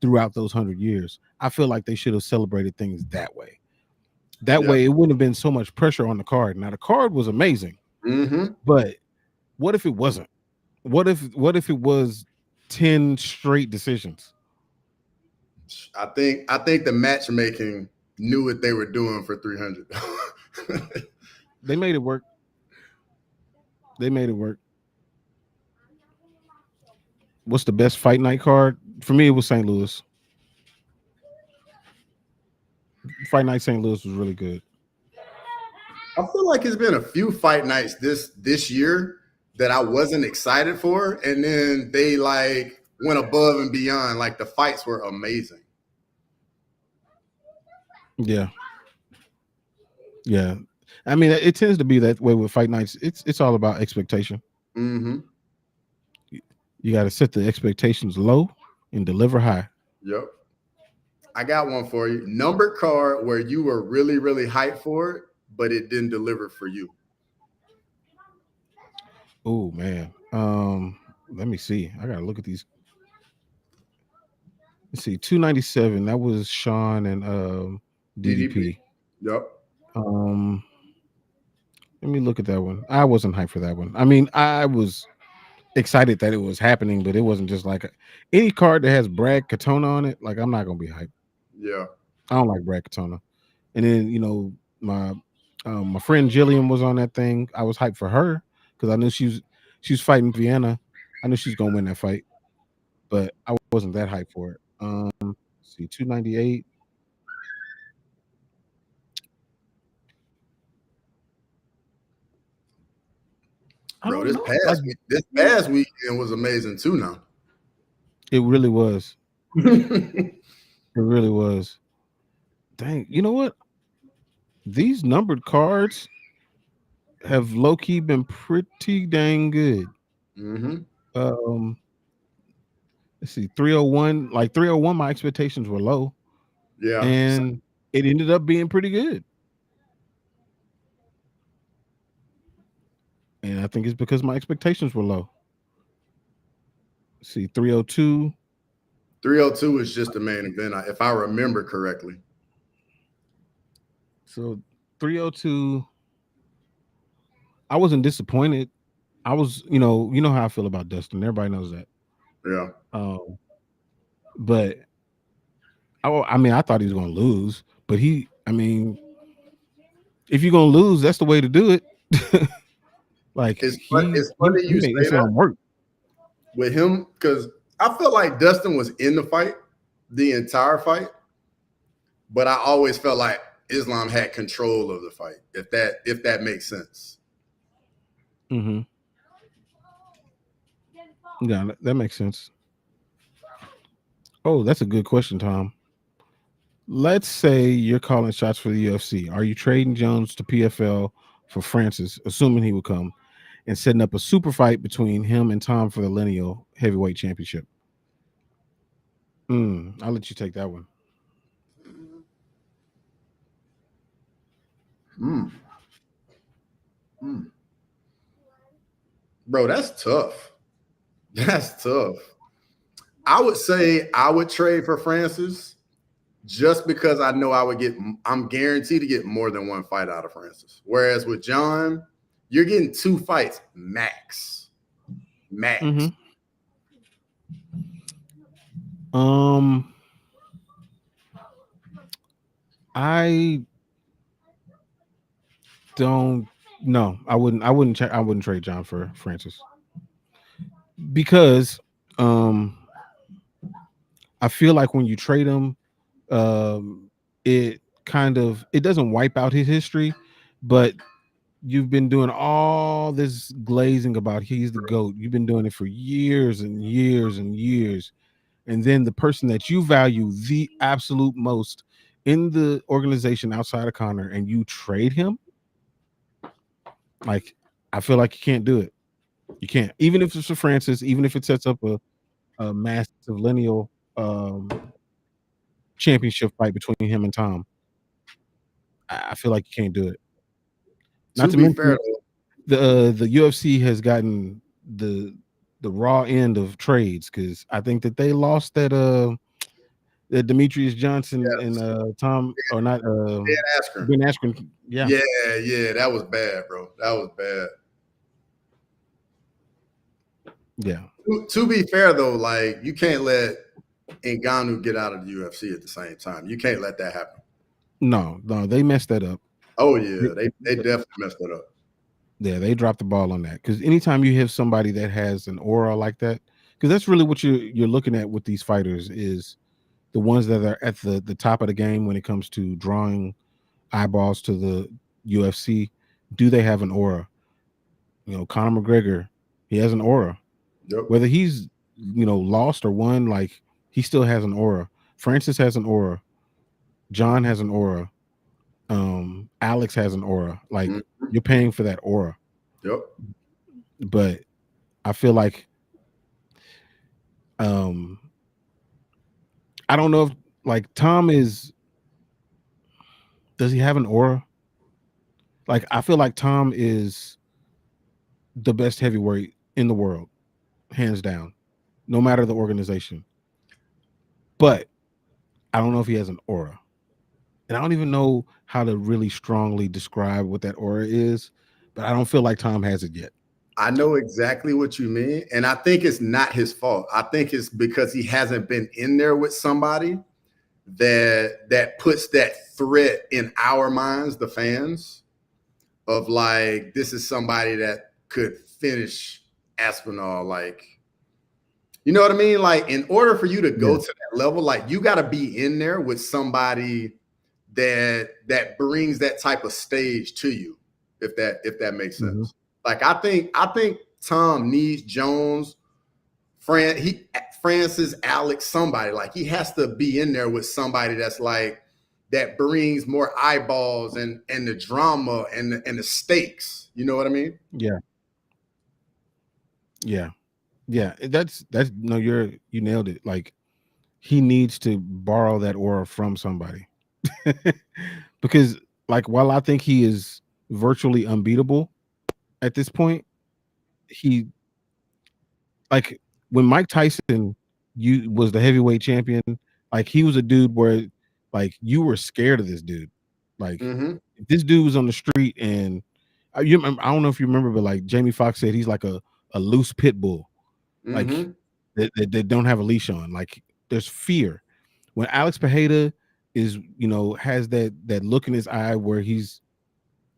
throughout those 100 years. I feel like they should have celebrated things that way. That Yeah. way, it wouldn't have been so much pressure on the card. Now, the card was amazing, but what if it wasn't? What if it was 10 straight decisions? I think the matchmaking knew what they were doing for 300. They made it work. What's the best fight night card? For me, it was St. Louis. Fight night St. Louis was really good. I feel like it's been a few fight nights this year that I wasn't excited for, and then they like went above and beyond. Like the fights were amazing. Yeah. I mean, it tends to be that way with fight nights. It's all about expectation. Mm-hmm. You got to set the expectations low and deliver high. Yep. I got one for you. Number card where you were really, really hyped for it, but it didn't deliver for you. Oh man. Let me see. I gotta look at these. Let's see. 297. That was Sean and DDP. Yep. Let me look at that one. I wasn't hyped for that one. I mean, I was excited that it was happening, but it wasn't just like any card that has Brad Katona on it. Like, I'm not gonna be hyped. Yeah. I don't like Brad Katona. And then my friend Jillian was on that thing. I was hyped for her because I knew she was fighting Vienna. I knew she was gonna win that fight, but I wasn't that hyped for it. Let's see, 298. Bro, this past weekend was amazing too. Now it really was. It really was. Dang, you know what? These numbered cards have low key been pretty dang good. Let's see, 301. Like 301, my expectations were low. Yeah, and it ended up being pretty good. And I think it's because my expectations were low. Let's see, 302. 302 is just the main event, if I remember correctly. So 302, I wasn't disappointed. I was, you know how I feel about Dustin. Everybody knows that. Yeah. But I mean, I thought he was going to lose. But if you're going to lose, that's the way to do it. Like it's funny you say that work with him, because I felt like Dustin was in the fight the entire fight, but I always felt like Islam had control of the fight, if that makes sense. Mm-hmm. Yeah, that makes sense. Oh, that's a good question, Tom. Let's say you're calling shots for the UFC. Are you trading Jones to PFL for Francis, assuming he would come, and setting up a super fight between him and Tom for the lineal heavyweight championship? I'll let you take that one. Bro, that's tough. That's tough. I would say I would trade for Francis just because I know I'm guaranteed to get more than one fight out of Francis. Whereas with John, you're getting 2 fights max. Mm-hmm. I don't know. I wouldn't trade John for Francis because I feel like when you trade him, it doesn't wipe out his history, but you've been doing all this glazing about he's the GOAT. You've been doing it for years and years and years. And then the person that you value the absolute most in the organization outside of Conor, and you trade him, like, I feel like you can't do it. You can't. Even if it's for Francis, even if it sets up a massive lineal championship fight between him and Tom. I feel like you can't do it. Not To to be fair, mention though, the UFC has gotten the raw end of trades because I think that they lost that Demetrius Johnson and yes, Tom or not Dan Askren. Ben Askren. Yeah, Yeah, that was bad, bro. That was bad. yeah. To be fair, though, like you can't let Ngannou get out of the UFC at the same time. You can't let that happen. No, they messed that up. Oh yeah, They- they definitely messed it up. Yeah, they dropped the ball on that because anytime you have somebody that has an aura like that, because that's really what you're looking at with these fighters is the ones that are at the top of the game when it comes to drawing eyeballs to the UFC. Do they have an aura? You know, Conor McGregor, he has an aura. Yep. Whether he's lost or won, like he still has an aura. Francis has an aura. John has an aura. Alex has an aura. Like Mhm. you're paying for that aura. Yep. But I feel like um I don't know if like Tom does he have an aura? Like I feel like Tom is the best heavyweight in the world, hands down, no matter the organization. But I don't know if he has an aura. And I don't even know how to really strongly describe what that aura is, but I don't feel like Tom has it yet. I know exactly what you mean, and I think it's not his fault. I think it's because he hasn't been in there with somebody that puts that threat in our minds, the fans, of like this is somebody that could finish Aspinall. Like, you know what I mean? Like, in order for you to go Yeah. to that level, like you got to be in there with somebody that brings that type of stage to you, if that makes sense. Mhm. Like I think Tom needs Jones, Francis, Alex, somebody. Like he has to be in there with somebody that's like that brings more eyeballs and the drama and the stakes. You know what I mean? Yeah. Yeah. Yeah. That's no, you nailed it. Like he needs to borrow that aura from somebody. Because like while I think he is virtually unbeatable at this point, he like when Mike Tyson you was the heavyweight champion, like he was a dude where like you were scared of this dude. Like Mm-hmm. if this dude was on the street and you remember, I don't know if you remember, but like Jamie Foxx said he's like a loose pit bull, like Mm-hmm. that don't have a leash on. Like there's fear. When Alex Pereira is, has that look in his eye where he's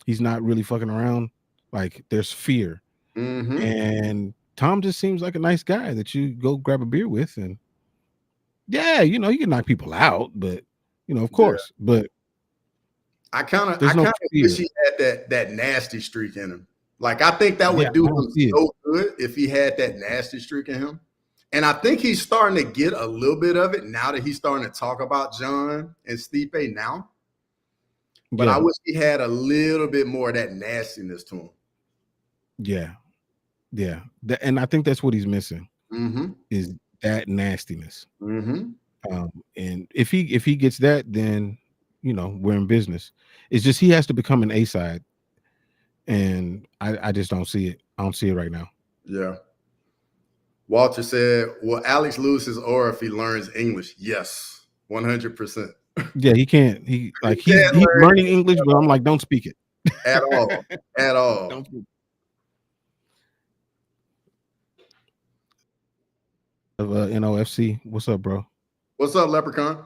not really fucking around, like there's fear. Mm-hmm. And Tom just seems like a nice guy that you go grab a beer with, and yeah, you can knock people out, but of Yeah. course, but I kind there's no of wish fear. he had that nasty streak in him. Like I think that Yeah, would do I don't him see it. so good if he had that nasty streak in him. And I think he's starting to get a little bit of it now that he's starting to talk about John and Stipe now. But I Yeah, wish he had a little bit more of that nastiness to him. yeah, yeah. And I think that's what he's missing Mm-hmm. is that nastiness. Mm-hmm. And if he gets that, then we're in business. It's just he has to become an A side, and I just don't see it. I don't see it right now. Yeah. Walter said, "Will Alex lose his aura if he learns English?" Yes, 100%. Yeah, he can't. He's Can't learn learning English, but I'm like, don't speak it at all. At all. Don't speak. Of NOFC, what's up, bro? What's up, Leprechaun?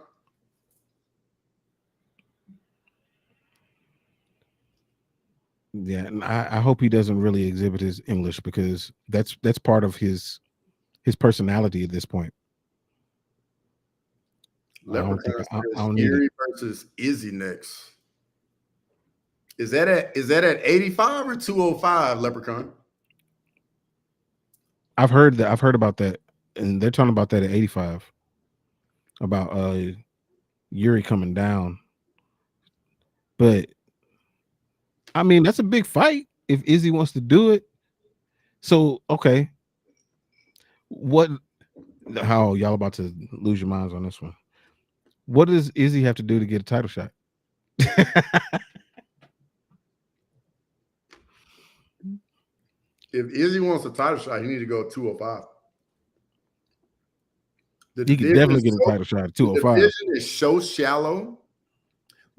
Yeah, and I hope he doesn't really exhibit his English because that's part of his personality at this point. I don't think Leprechaun I says don't need it. Erie versus Izzy next. Is that at 85 or 205, Leprechaun? I've heard about that, and they're talking about that at 85 about Yuri coming down. But I mean, that's a big fight if Izzy wants to do it. So okay, what? How y'all about to lose your minds on this one? What does Izzy have to do to get a title shot? If Izzy wants a title shot, he need to go 205. He could definitely get a title shot at The 205. division is so shallow.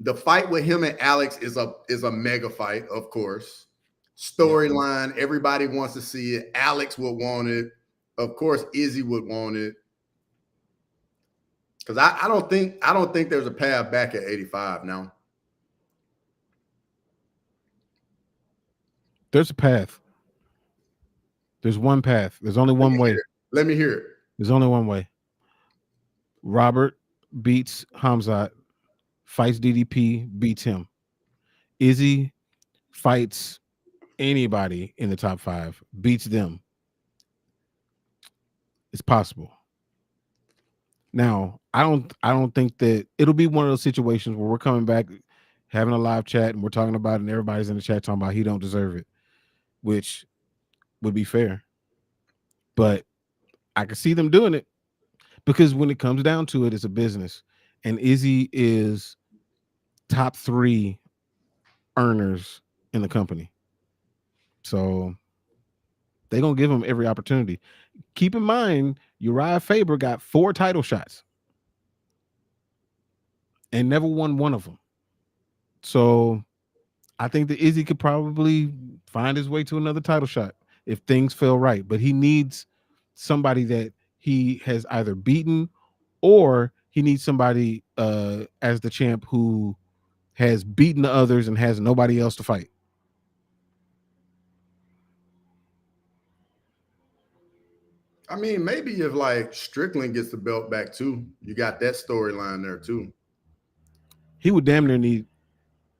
The fight with him and Alex is a mega fight, of course. Storyline, everybody wants to see it. Alex would want it. Of course, Izzy would want it. Because I don't think there's a path back at 85 now. There's a path. There's one path. There's only one way. Let me hear it. There's only one way. Robert beats Hamzat, fights DDP, beats him. Izzy fights anybody in the top 5, beats them. It's possible. Now, I don't think that it'll be one of those situations where we're coming back, having a live chat, and we're talking about it, and everybody's in the chat talking about he don't deserve it, which would be fair. But I can see them doing it because when it comes down to it, it's a business. And Izzy is top 3 earners in the company. So they're going to give him every opportunity. Keep in mind, Uriah Faber got 4 title shots and never won one of them. So I think that Izzy could probably find his way to another title shot if things feel right. But he needs somebody that he has either beaten, or he needs somebody as the champ who has beaten the others and has nobody else to fight. I mean, maybe if like Strickland gets the belt back too, you got that storyline there too. He would damn near need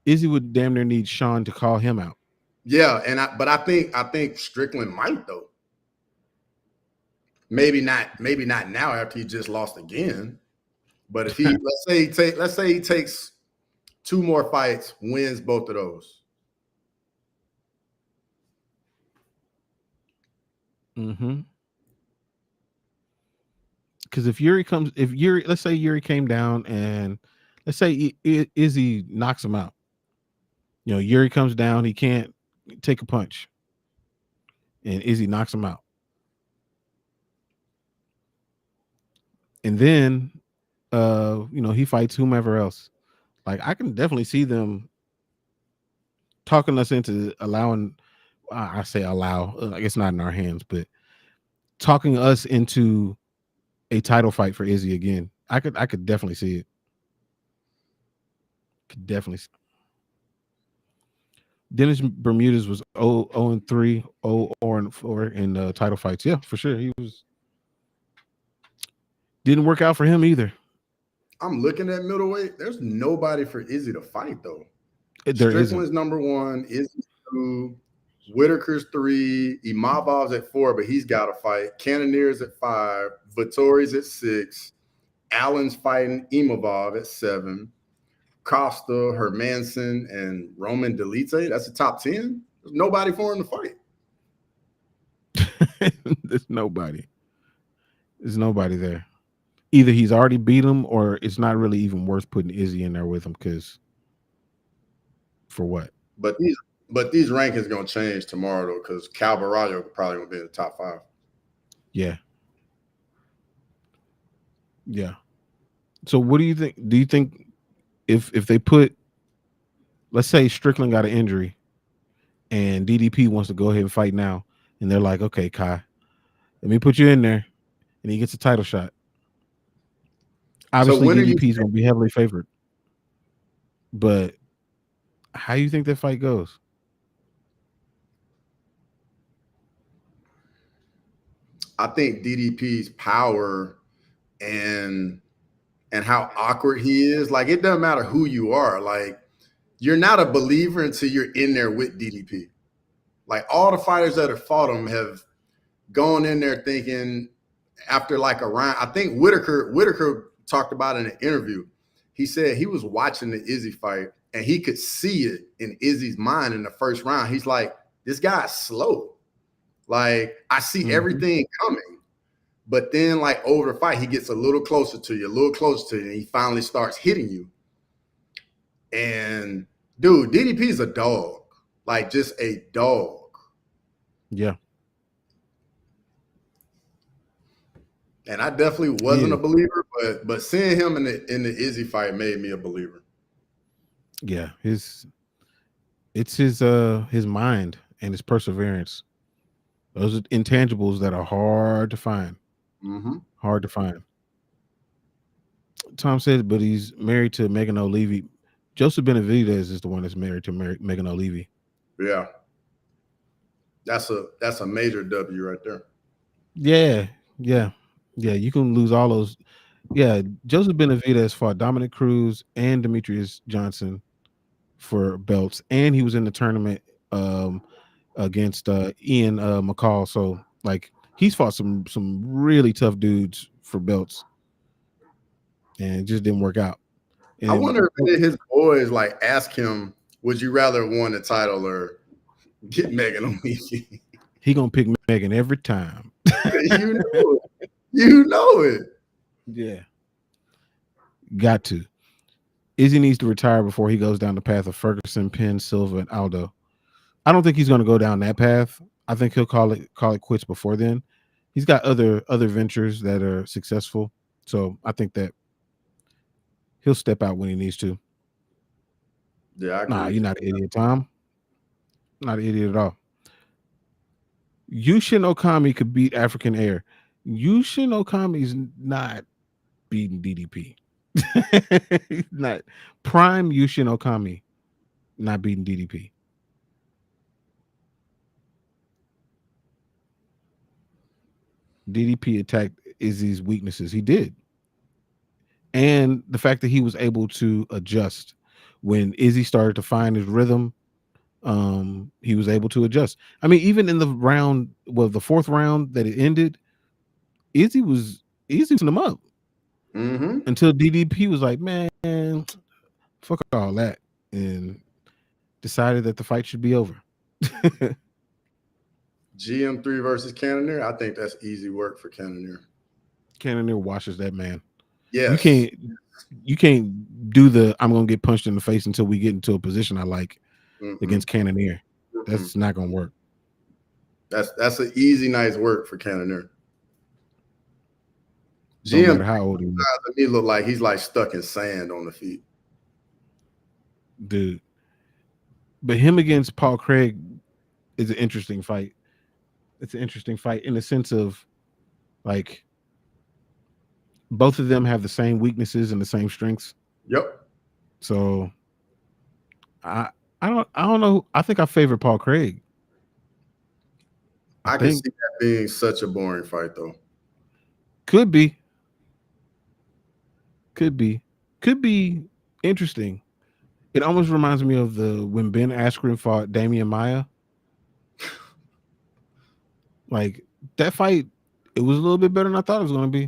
Izzy would damn near need Sean to call him out. Yeah, but I think Strickland might though. Maybe not now after he just lost again. But if he let's say he takes 2 more fights, wins both of those. Mm-hmm. Because if Yuri, let's say Yuri came down and let's say Izzy knocks him out. You know, Yuri comes down, he can't take a punch, and Izzy knocks him out. And then, he fights whomever else. Like, I can definitely see them talking us into allowing. I say allow. I guess not in our hands, but talking us into a title fight for Izzy again. I could definitely see it. Could definitely. Dennis Bermudez was 0-3, 0-4 in title fights. Yeah, for sure. He was. Didn't work out for him either. I'm looking at middleweight. There's nobody for Izzy to fight though. Strickland's number 1, Izzy's 2, Whitaker's 3, Imavov's at 4, but he's got to fight. Cannonier's at 5, Vittori's at 6, Allen's fighting Imavov at 7, Costa, Hermanson, and Roman Delite. That's the top 10. There's nobody for him to fight. There's nobody. There's nobody there. Either he's already beat him, or it's not really even worth putting Izzy in there with him. Because for what? But these rankings are gonna change tomorrow though, because Borralho probably gonna be in the top 5. Yeah. Yeah. So what do you think? Do you think if they put, let's say Strickland got an injury and DDP wants to go ahead and fight now, and they're like, okay, Kai, let me put you in there, and he gets a title shot. Obviously, DDP is going to be heavily favored. But how do you think that fight goes? I think DDP's power and how awkward he is, like, it doesn't matter who you are. Like, you're not a believer until you're in there with DDP. Like, all the fighters that have fought him have gone in there thinking after like a round. I think Whitaker talked about in an interview. He said he was watching the Izzy fight and he could see it in Izzy's mind in the first round. He's like, this guy's slow. Like, I see everything coming. But then, like, over the fight, he gets a little closer to you, and he finally starts hitting you. And, dude, DDP's a dog. Like, just a dog. Yeah. And I definitely wasn't a believer, but seeing him in the Izzy fight made me a believer. Yeah, it's his mind and his perseverance. Those are intangibles that are hard to find. Mm-hmm. Hard to find. Tom said, but he's married to Megan O'Leary. Joseph Benavidez is the one that's married to Megan O'Leary. Yeah. That's a major W right there. Yeah. You can lose all those. Yeah, Joseph Benavidez fought Dominic Cruz and Demetrius Johnson for belts, and he was in the tournament against Ian McCall. So like he's fought some really tough dudes for belts, and it just didn't work out. And I wonder if his boys like ask him, "Would you rather won the title or get Megan O'Leary?" He gonna pick Megan every time. You know it. You know it. Yeah, got to. Izzy needs to retire before he goes down the path of Ferguson, Penn, Silva, and Aldo. I don't think he's going to go down that path. I think he'll call it quits before then. He's got other ventures that are successful, so I think that he'll step out when he needs to. Yeah, I agree. Nah, you're not an idiot, Tom. Not an idiot at all. Yushin Okami could beat African Air. Yushin Okami's not beating DDP. Not prime Yushin Okami, not beating DDP. DDP attacked Izzy's weaknesses. He did. And the fact that he was able to adjust when Izzy started to find his rhythm, he was able to adjust. I mean, even in the round, the fourth round that it ended, Izzy was him up until DDP was like, man, fuck all that, and decided that the fight should be over. GM3 versus Cannonier. I think that's easy work for Cannonier. Cannonier washes that man. Yeah, you can't do the I'm gonna get punched in the face until we get into a position I like against Cannonier. That's not gonna work. That's an easy night's work for Cannonier. No matter how old he is. He look like he's like stuck in sand on the feet, dude. But him against Paul Craig is an interesting fight. It's an interesting fight in the sense of like both of them have the same weaknesses and the same strengths. Yep. So I don't know. I think I favor Paul Craig. I can see that being such a boring fight though. Could be interesting. It almost reminds me of when Ben Askren fought Damian Maia. Like that fight, it was a little bit better than I thought it was going to be.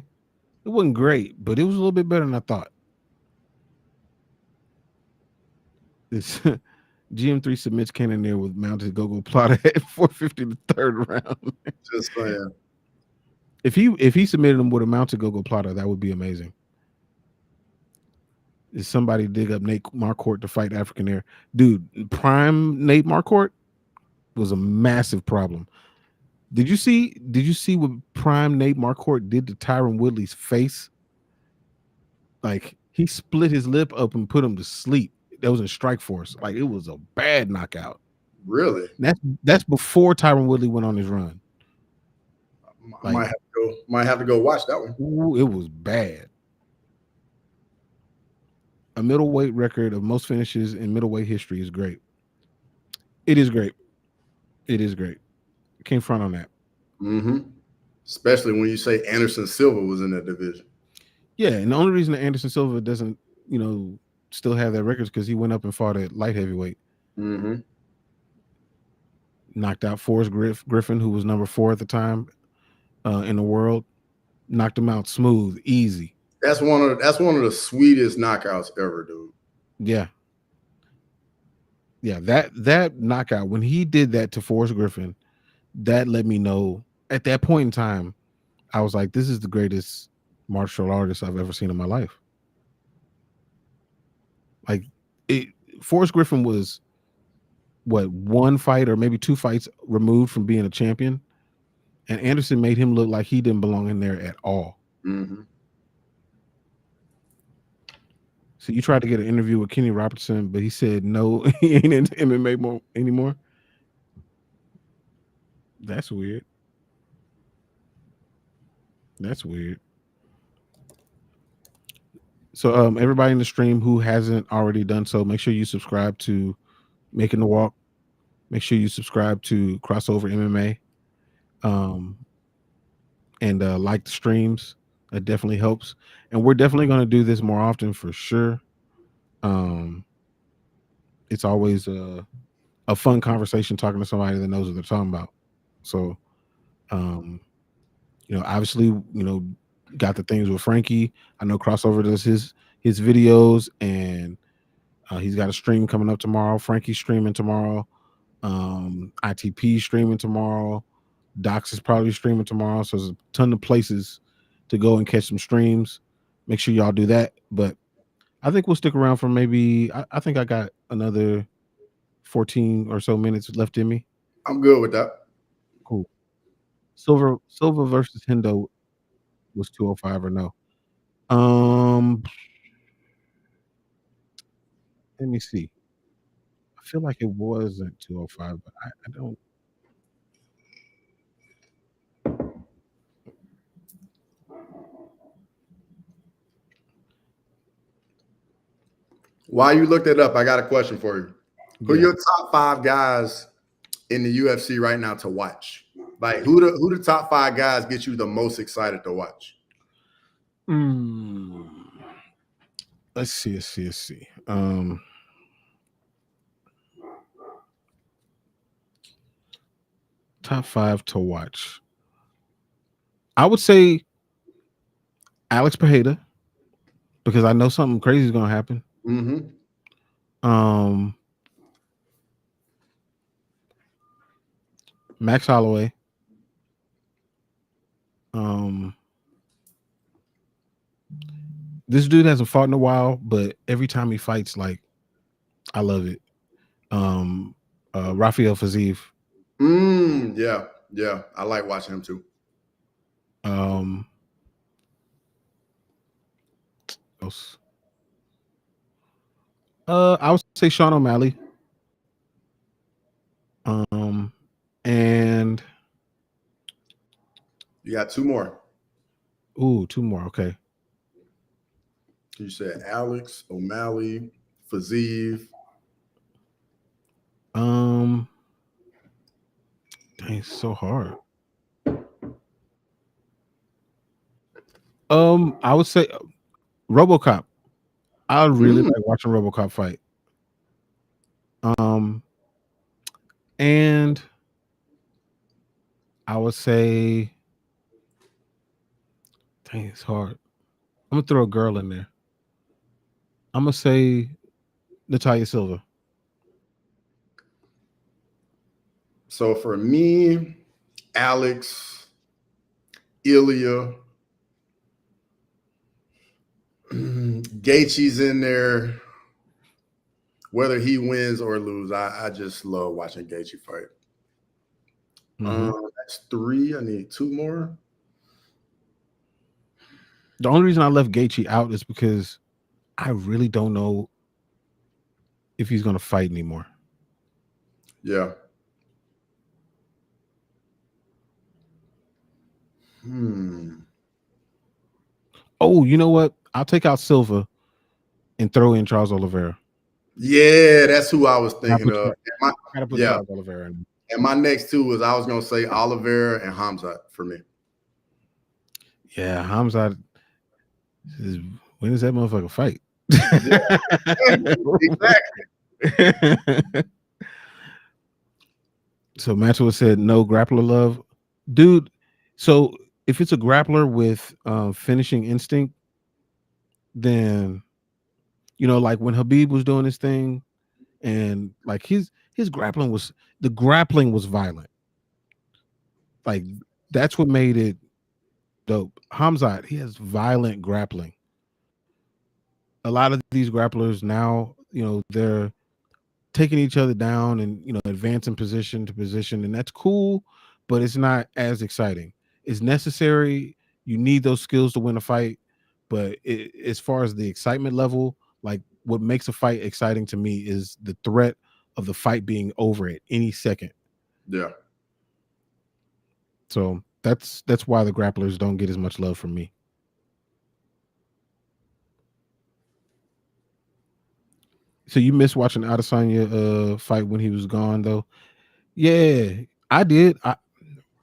It wasn't great, but it was a little bit better than I thought. This GM3 submits Cannonier with mounted Gogo Plata at 450 the third round. Just saying. If he submitted him with a mounted Gogo Plata, that would be amazing. Is somebody dig up Nate Marquardt to fight African Air? Dude, prime Nate Marquardt was a massive problem. Did you see what prime Nate Marquardt did to Tyron Woodley's face? Like he split his lip up and put him to sleep. That was in Strikeforce. Like it was a bad knockout. Really? That's before Tyron Woodley went on his run. I might have to go watch that one. Ooh, it was bad. A middleweight record of most finishes in middleweight history is great. It is great. It is great. Can't front on that. Especially when you say Anderson Silva was in that division. Yeah, and the only reason that Anderson Silva doesn't, still have that record is because he went up and fought at light heavyweight. Knocked out Forrest Griffin, who was number 4 at the time in the world. Knocked him out smooth, easy. That's one of the sweetest knockouts ever, dude. Yeah. Yeah, that knockout, when he did that to Forrest Griffin, that let me know at that point in time, I was like, this is the greatest martial artist I've ever seen in my life. Like Forrest Griffin was one fight or maybe 2 fights removed from being a champion, and Anderson made him look like he didn't belong in there at all. Mm-hmm. So you tried to get an interview with Kenny Robertson, but he said no, he ain't into MMA anymore. That's weird. That's weird. So everybody in the stream who hasn't already done so, make sure you subscribe to Making the Walk. Make sure you subscribe to Crossover MMA. And like the streams. That definitely helps. And we're definitely going to do this more often for sure. It's always a fun conversation talking to somebody that knows what they're talking about. So, obviously, got the things with Frankie. I know Crossover does his videos, and he's got a stream coming up tomorrow. Frankie's streaming tomorrow. ITP streaming tomorrow. Docs is probably streaming tomorrow. So there's a ton of places to go and catch some streams. Make sure y'all do that. But I think we'll stick around for maybe, I think I got another 14 or so minutes left in me. I'm good with that. Cool. Silva versus Hendo was 205 or no? Let me see. I feel like it wasn't 205, but I don't. While you look that up, I got a question for you. Who are your top 5 guys in the UFC right now to watch? Like who the top 5 guys get you the most excited to watch? Let's see. Top 5 to watch. I would say Alex Pereira, because I know something crazy is going to happen. Mm-hmm. Max Holloway. This dude hasn't fought in a while, but every time he fights, like, I love it. Rafael Fiziev. Yeah. I like watching him too. Else. I would say Sean O'Malley. And you got 2 more. Ooh, 2 more. Okay. You said Alex, O'Malley, Fiziev. Dang, it's so hard. I would say RoboCop. I really like watching RoboCop fight. And I would say, dang, it's hard. I'm gonna throw a girl in there. I'm gonna say Natalia Silva. So for me, Alex, Ilya, Gaethje's in there. Whether he wins or lose, I just love watching Gaethje fight. That's 3. I need 2 more. The only reason I left Gaethje out is because I really don't know if he's gonna fight anymore. Yeah. Oh, you know what? I'll take out Silva and throw in Charles Oliveira. Yeah, that's who I was thinking of. Gotta put Charles Oliveira in. And my next 2 was I was gonna say Oliveira and Hamzat for me. Yeah, Hamzat is, when does that motherfucker fight? Exactly. So Maxwell said no grappler love. Dude, so if it's a grappler with finishing instinct, then like when Habib was doing his thing, and like his grappling was violent. Like that's what made it dope. Hamzat, he has violent grappling. A lot of these grapplers now, they're taking each other down and advancing position to position, and that's cool, but it's not as exciting. It's necessary. You need those skills to win a fight, but as far as the excitement level, like what makes a fight exciting to me is the threat of the fight being over at any second. Yeah. So that's why the grapplers don't get as much love from me. So you missed watching Adesanya fight when he was gone, though. Yeah, I did.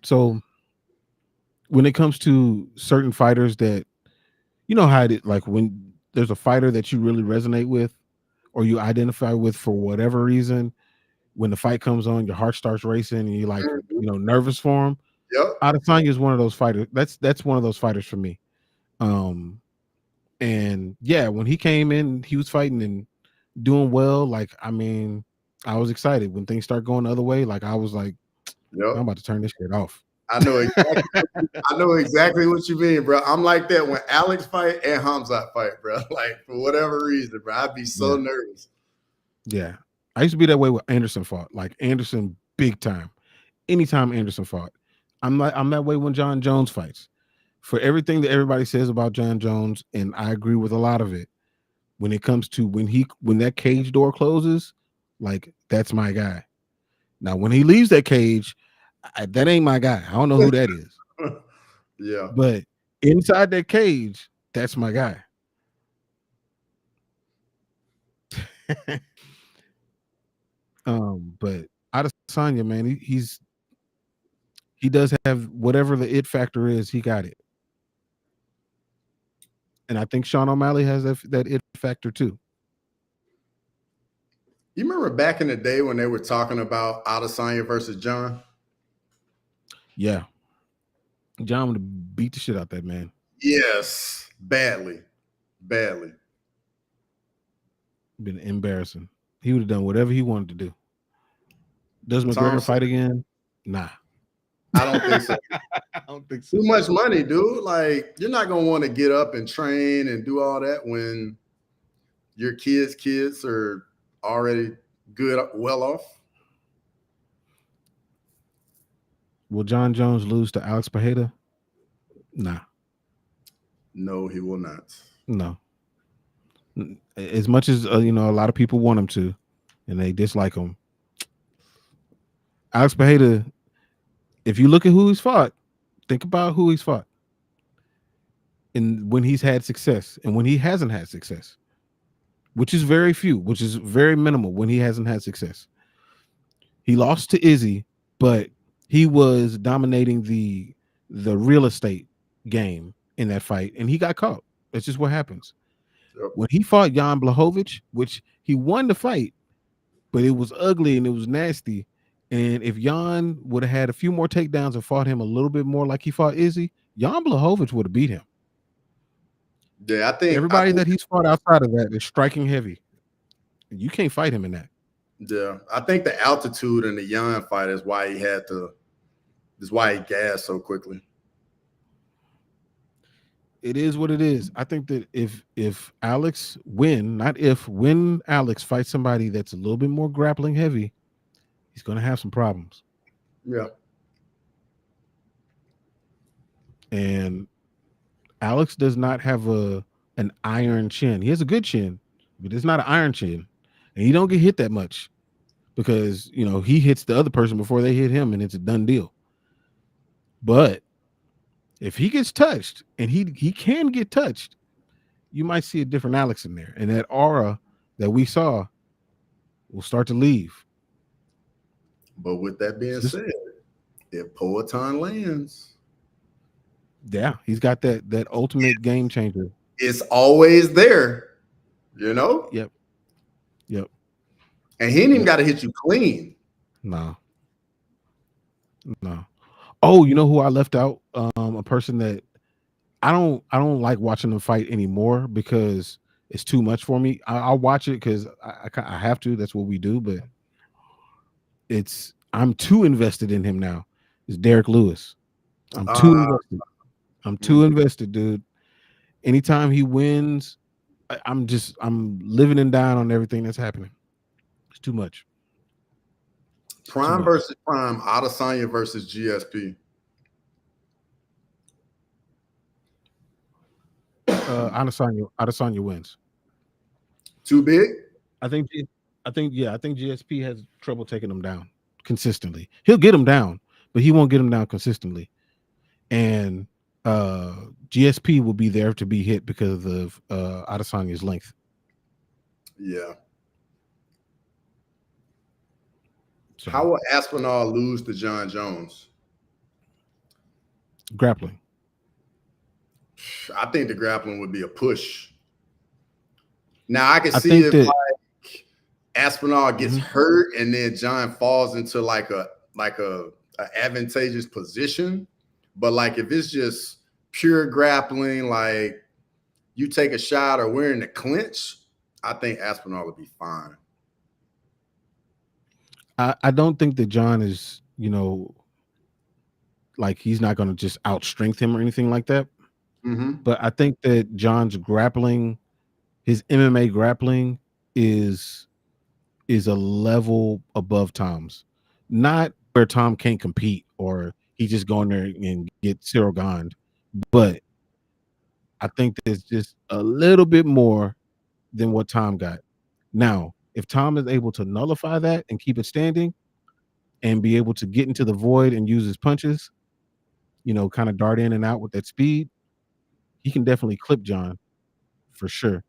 So when it comes to certain fighters that you know how it like when there's a fighter that you really resonate with or you identify with for whatever reason, when the fight comes on, your heart starts racing and you're like, Mhm. nervous for him. Yep. Adesanya is one of those fighters. That's one of those fighters for me. And yeah, when he came in, he was fighting and doing well. Like, I mean, I was excited when things start going the other way. Like, I was like, I'm Yep. about to turn this shit off. I know exactly what you mean, bro. I'm like that when Alex fight and Hamzat fight, bro. Like for whatever reason, bro, I'd be so Yeah. nervous. Yeah. I used to be that way with Anderson fought. Like Anderson, big time. Anytime Anderson fought. I'm that way when John Jones fights. For everything that everybody says about John Jones, and I agree with a lot of it, when it comes to when that cage door closes, like that's my guy. Now, when he leaves that cage, that ain't my guy. I don't know who that is. Yeah. But inside that cage, that's my guy. But Adesanya, man, he does have whatever the it factor is, he got it. And I think Sean O'Malley has that it factor too. You remember back in the day when they were talking about Adesanya versus John? Yeah. John would have beat the shit out that man. Yes. Badly. Been embarrassing. He would have done whatever he wanted to do. Does McGregor Thompson, fight again? Nah. I don't think so. I don't think so. Too much money, dude. Like, you're not gonna want to get up and train and do all that when your kids are already good, well off. Will John Jones lose to Alex Pereira? Nah. No, he will not. No. As much as a lot of people want him to, and they dislike him. Alex Pereira, if you look at who he's fought, think about who he's fought, and when he's had success, and when he hasn't had success, which is very few, which is very minimal. When he hasn't had success, he lost to Izzy, but he was dominating the real estate game in that fight, and he got caught. That's just what happens. Yep. When he fought Jan Blachowicz, which he won the fight, but it was ugly and it was nasty. And if Jan would have had a few more takedowns and fought him a little bit more like he fought Izzy, Jan Blachowicz would have beat him. Yeah, Everybody that he's fought outside of that is striking heavy. You can't fight him in that. Yeah, I think the altitude in the Yan fight is why he gassed so quickly. It is what it is. I think that if Alex when Alex fights somebody that's a little bit more grappling heavy, he's going to have some problems. Yeah. And Alex does not have an iron chin. He has a good chin, but it's not an iron chin. And he don't get hit that much because, he hits the other person before they hit him and it's a done deal. But if he gets touched, and he can get touched, you might see a different Alex in there. And that aura that we saw will start to leave. But with that being said, if Poatan lands, yeah, he's got that ultimate game changer. It's always there, Yep. And he ain't even got to hit you clean. No. Oh, you know who I left out? A person that I don't like watching them fight anymore because it's too much for me. I'll watch it because I have to. That's what we do. But I'm too invested in him now. It's Derek Lewis. I'm too invested, dude. Anytime he wins, I'm living and dying on everything that's happening. It's too much. Prime versus Prime, Adesanya versus GSP. Adesanya wins. Too big? I think I think GSP has trouble taking him down consistently. He'll get him down, but he won't get him down consistently. And GSP will be there to be hit because of Adesanya's length. Yeah. So, How will Aspinall lose to John Jones? grappling. I think the grappling would be a push. Now I can I see think if that like Aspinall gets hurt and then John falls into like a advantageous position. But like if it's just pure grappling, like you take a shot or we're in the clinch, I think Aspinall would be fine. I don't think that John is, like he's not going to just outstrength him or anything like that. Mm-hmm. But I think that John's grappling, his MMA grappling, is a level above Tom's. Not where Tom can't compete or he just go in there and get Cyril Gond, but I think there's just a little bit more than what Tom got. Now, if Tom is able to nullify that and keep it standing and be able to get into the void and use his punches, kind of dart in and out with that speed, he can definitely clip John for sure.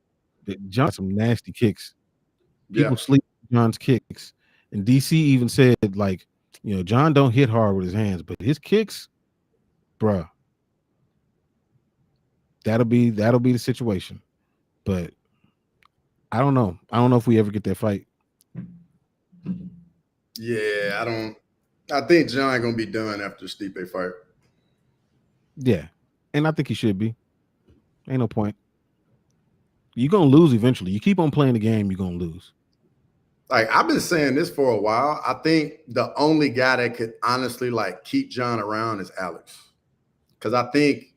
But John has some nasty kicks. Yeah. People sleep on John's kicks. And DC even said, like, John don't hit hard with his hands, but his kicks, bruh, that'll be the situation. But I don't know. I don't know if we ever get that fight. Yeah, I think John gonna be done after Stipe fight. Yeah. And I think he should be. Ain't no point. You're gonna lose eventually. You keep on playing the game, you're gonna lose. Like I've been saying this for a while. I think the only guy that could honestly like keep John around is Alex. Because I think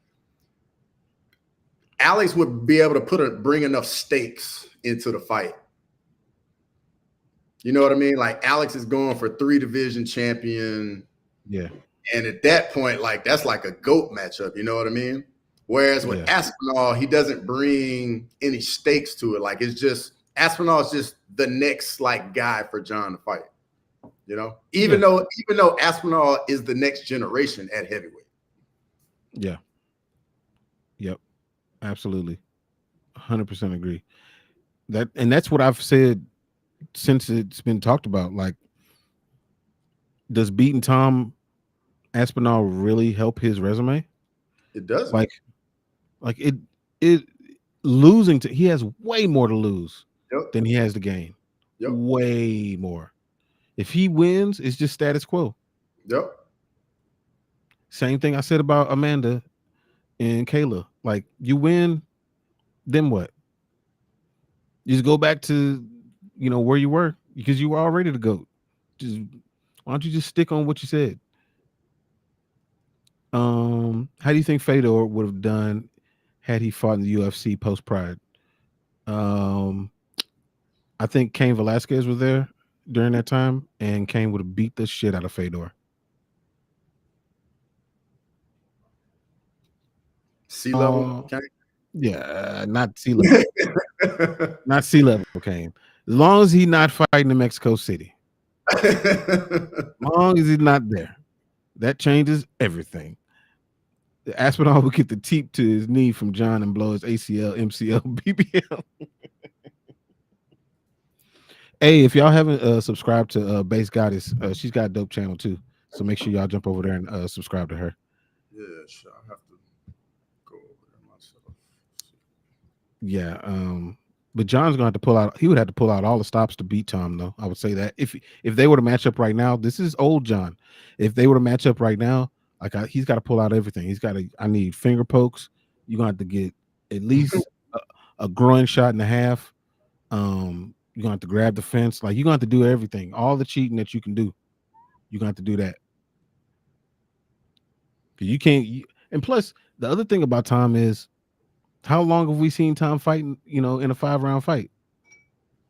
Alex would be able to bring enough stakes into the fight. You know what I mean? Like Alex is going for 3 division champion. Yeah. And at that point, like that's like a GOAT matchup. You know what I mean? Whereas with Aspinall, he doesn't bring any stakes to it. Like it's just Aspinall is just the next like guy for John to fight. Even though Aspinall is the next generation at heavyweight. Yeah. Yep. Absolutely. 100% agree. That's what I've said since it's been talked about. Like, does beating Tom Aspinall really help his resume? It doesn't. Like it losing to, he has way more to lose than he has to gain. Yep. Way more. If he wins, it's just status quo. Yep. Same thing I said about Amanda and Kayla. Like, you win, then what? You just go back to where you were because you were all ready to go. Why don't you just stick on what you said? How do you think Fedor would have done had he fought in the UFC post Pride? I think Cain Velasquez was there during that time, and Cain would have beat the shit out of Fedor. Sea level, Cain? Yeah, not sea level. Not sea level, Cain. As long as he's not fighting in Mexico City. As long as he's not there. That changes everything. Aspinall would get the teep to his knee from John and blow his ACL, MCL, BBL. Hey, if y'all haven't subscribed to Base Goddess, she's got a dope channel too. So make sure y'all jump over there and subscribe to her. Yeah, sure. I have to go over there myself. Yeah, but John's gonna have to pull out. He would have to pull out all the stops to beat Tom, though. I would say that if they were to match up right now, this is old John. If they were to match up right now, like he's got to pull out everything. He's got to. I need finger pokes. You're gonna have to get at least a groin shot and a half. You're gonna have to grab the fence. Like, you're gonna have to do everything. All the cheating that you can do, you're gonna have to do that. Because you can't. And plus, the other thing about Tom is, how long have we seen Tom fighting? In a 5-round fight.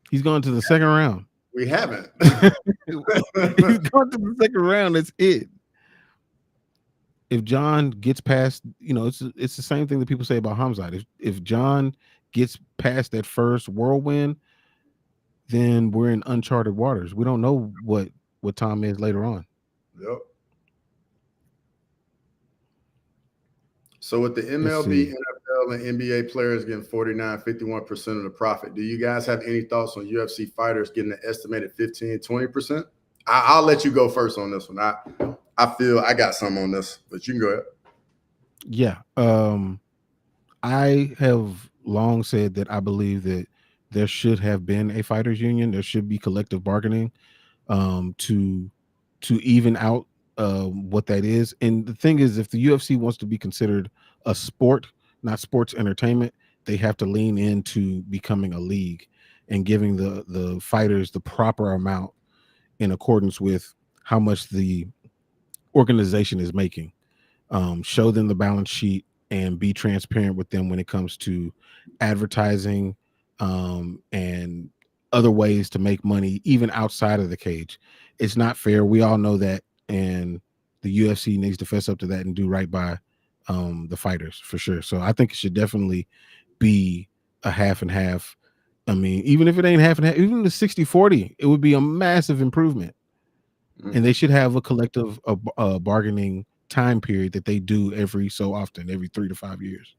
He's going to the second round. We haven't. He's going to the second round. That's it. if John gets past, it's the same thing that people say about Hamzat. If John gets past that first whirlwind, then we're in uncharted waters. We don't know what Tom is later on. Yep. So with the Let's MLB, see. NFL, and NBA players getting 49, 51% of the profit, do you guys have any thoughts on UFC fighters getting an estimated 15, 20%? I'll let you go first on this one. I feel I got some on this, but you can go ahead. Yeah. I have long said that I believe that there should have been a fighters union. There should be collective bargaining to even out what that is. And the thing is, if the UFC wants to be considered a sport, not sports entertainment, they have to lean into becoming a league and giving the fighters the proper amount in accordance with how much the organization is making. Show them the balance sheet and be transparent with them when it comes to advertising and other ways to make money even outside of the cage. It's not fair. We all know that, and the UFC needs to fess up to that and do right by the fighters for sure. So I think it should definitely be a half and half. I mean, even if it ain't half and half, even the 60-40, it would be a massive improvement. And they should have a collective bargaining time period that they do every so often, every 3 to 5 years.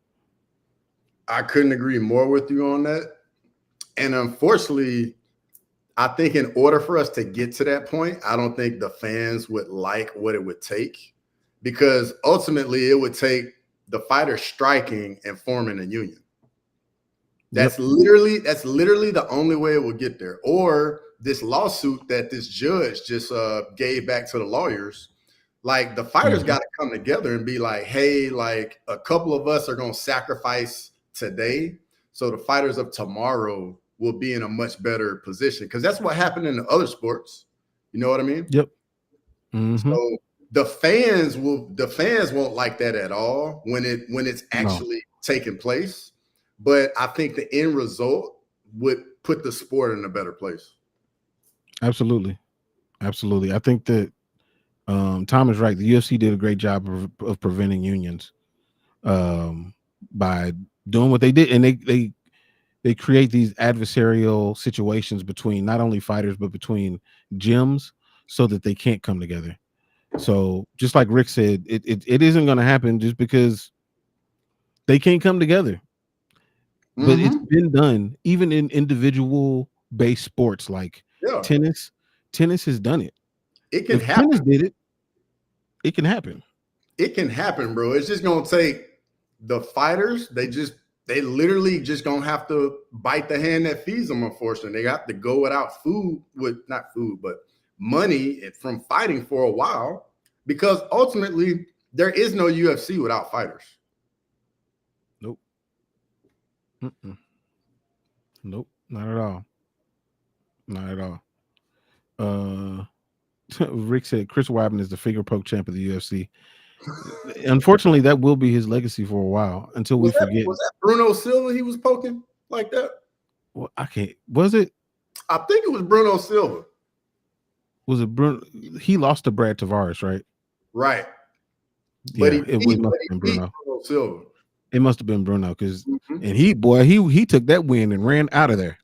I couldn't agree more with you on that. And unfortunately, I think in order for us to get to that point, I don't think the fans would like what it would take, because ultimately it would take the fighters striking and forming a union. That's literally the only way it will get there. Or this lawsuit that this judge just gave back to the lawyers. Like, the fighters got to come together and be like, hey, like, a couple of us are going to sacrifice today, so the fighters of tomorrow will be in a much better position. Because that's what happened in the other sports. You know what I mean? Yep. So the fans won't like that at all when it's actually taking place. But I think the end result would put the sport in a better place. Absolutely. I think that Tom is right. The UFC did a great job of preventing unions by doing what they did, and they create these adversarial situations between not only fighters but between gyms, so that they can't come together. So just like Rick said, it isn't going to happen just because they can't come together. But it's been done even in individual based sports like tennis. Tennis has done it. It can if happen. Tennis did it, it can happen. It can happen, bro. It's just gonna take the fighters. They literally just gonna have to bite the hand that feeds them. Unfortunately, they have to go without food, not food, but money from fighting for a while, because ultimately there is no UFC without fighters. Nope. Nope, not at all. Not at all. Rick said Chris Weidman is the finger poke champ of the UFC. Unfortunately, that will be his legacy for a while until we forget. Was that Bruno Silva he was poking like that? Well, I can't. Was it? I think it was Bruno Silva. Was it Bruno? He lost to Brad Tavares, right? Right. But it must have been Bruno. Silva. It must have been Bruno, because and he took that win and ran out of there.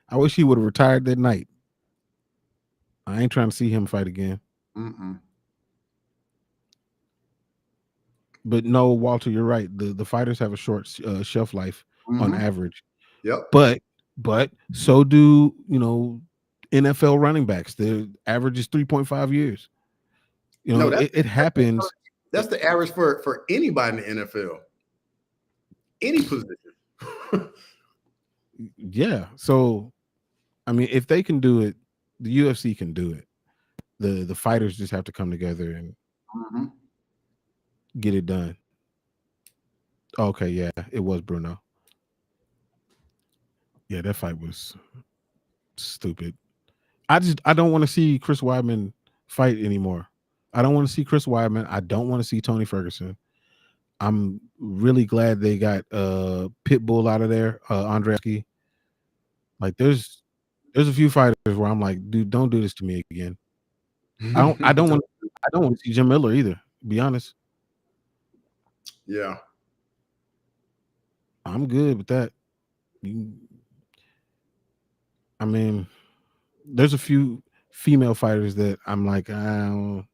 I wish he would have retired that night. I ain't trying to see him fight again. But no, Walter, you're right. The fighters have a short shelf life on average. Yep. But so do NFL running backs. The average is 3.5 years. It happens. That's the average for anybody in the NFL. Any position. Yeah. So, I mean, if they can do it, the UFC can do it. The fighters just have to come together and get it done. Okay, yeah, it was Bruno. Yeah, that fight was stupid. I don't want to see Chris Weidman fight anymore. I don't want to see Chris Weidman. I don't want to see Tony Ferguson. I'm really glad they got Pitbull out of there, Andreski. Like, there's a few fighters where I'm like, dude, don't do this to me again. I don't want I don't want to see Jim Miller either, to be honest. Yeah. I'm good with that. I mean, there's a few female fighters that I'm like, I'll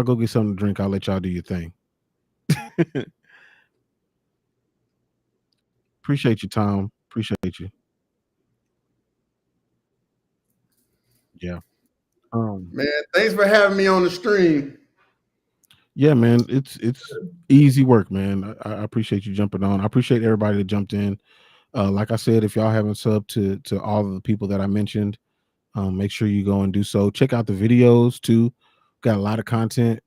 go get something to drink. I'll let y'all do your thing. Appreciate you, Tom. Appreciate you. Yeah. Man, thanks for having me on the stream. Yeah, man, it's easy work, man. I appreciate you jumping on. I appreciate everybody that jumped in. Like I said, if y'all haven't subbed to all of the people that I mentioned, make sure you go and do so. Check out the videos too. Got a lot of content.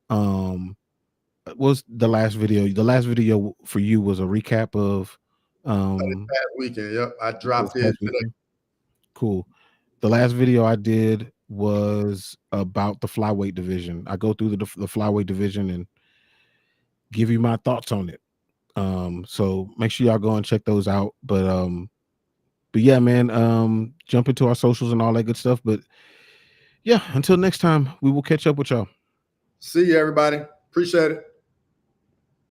What was the last video? The last video for you was a recap of That weekend. Yep. I dropped it today. Cool. The last video I did was about the flyweight division. I go through the flyweight division and give you my thoughts on it. So make sure y'all go and check those out. But yeah, man, jump into our socials and all that good stuff. But yeah, until next time, we will catch up with y'all. See you, everybody. Appreciate it.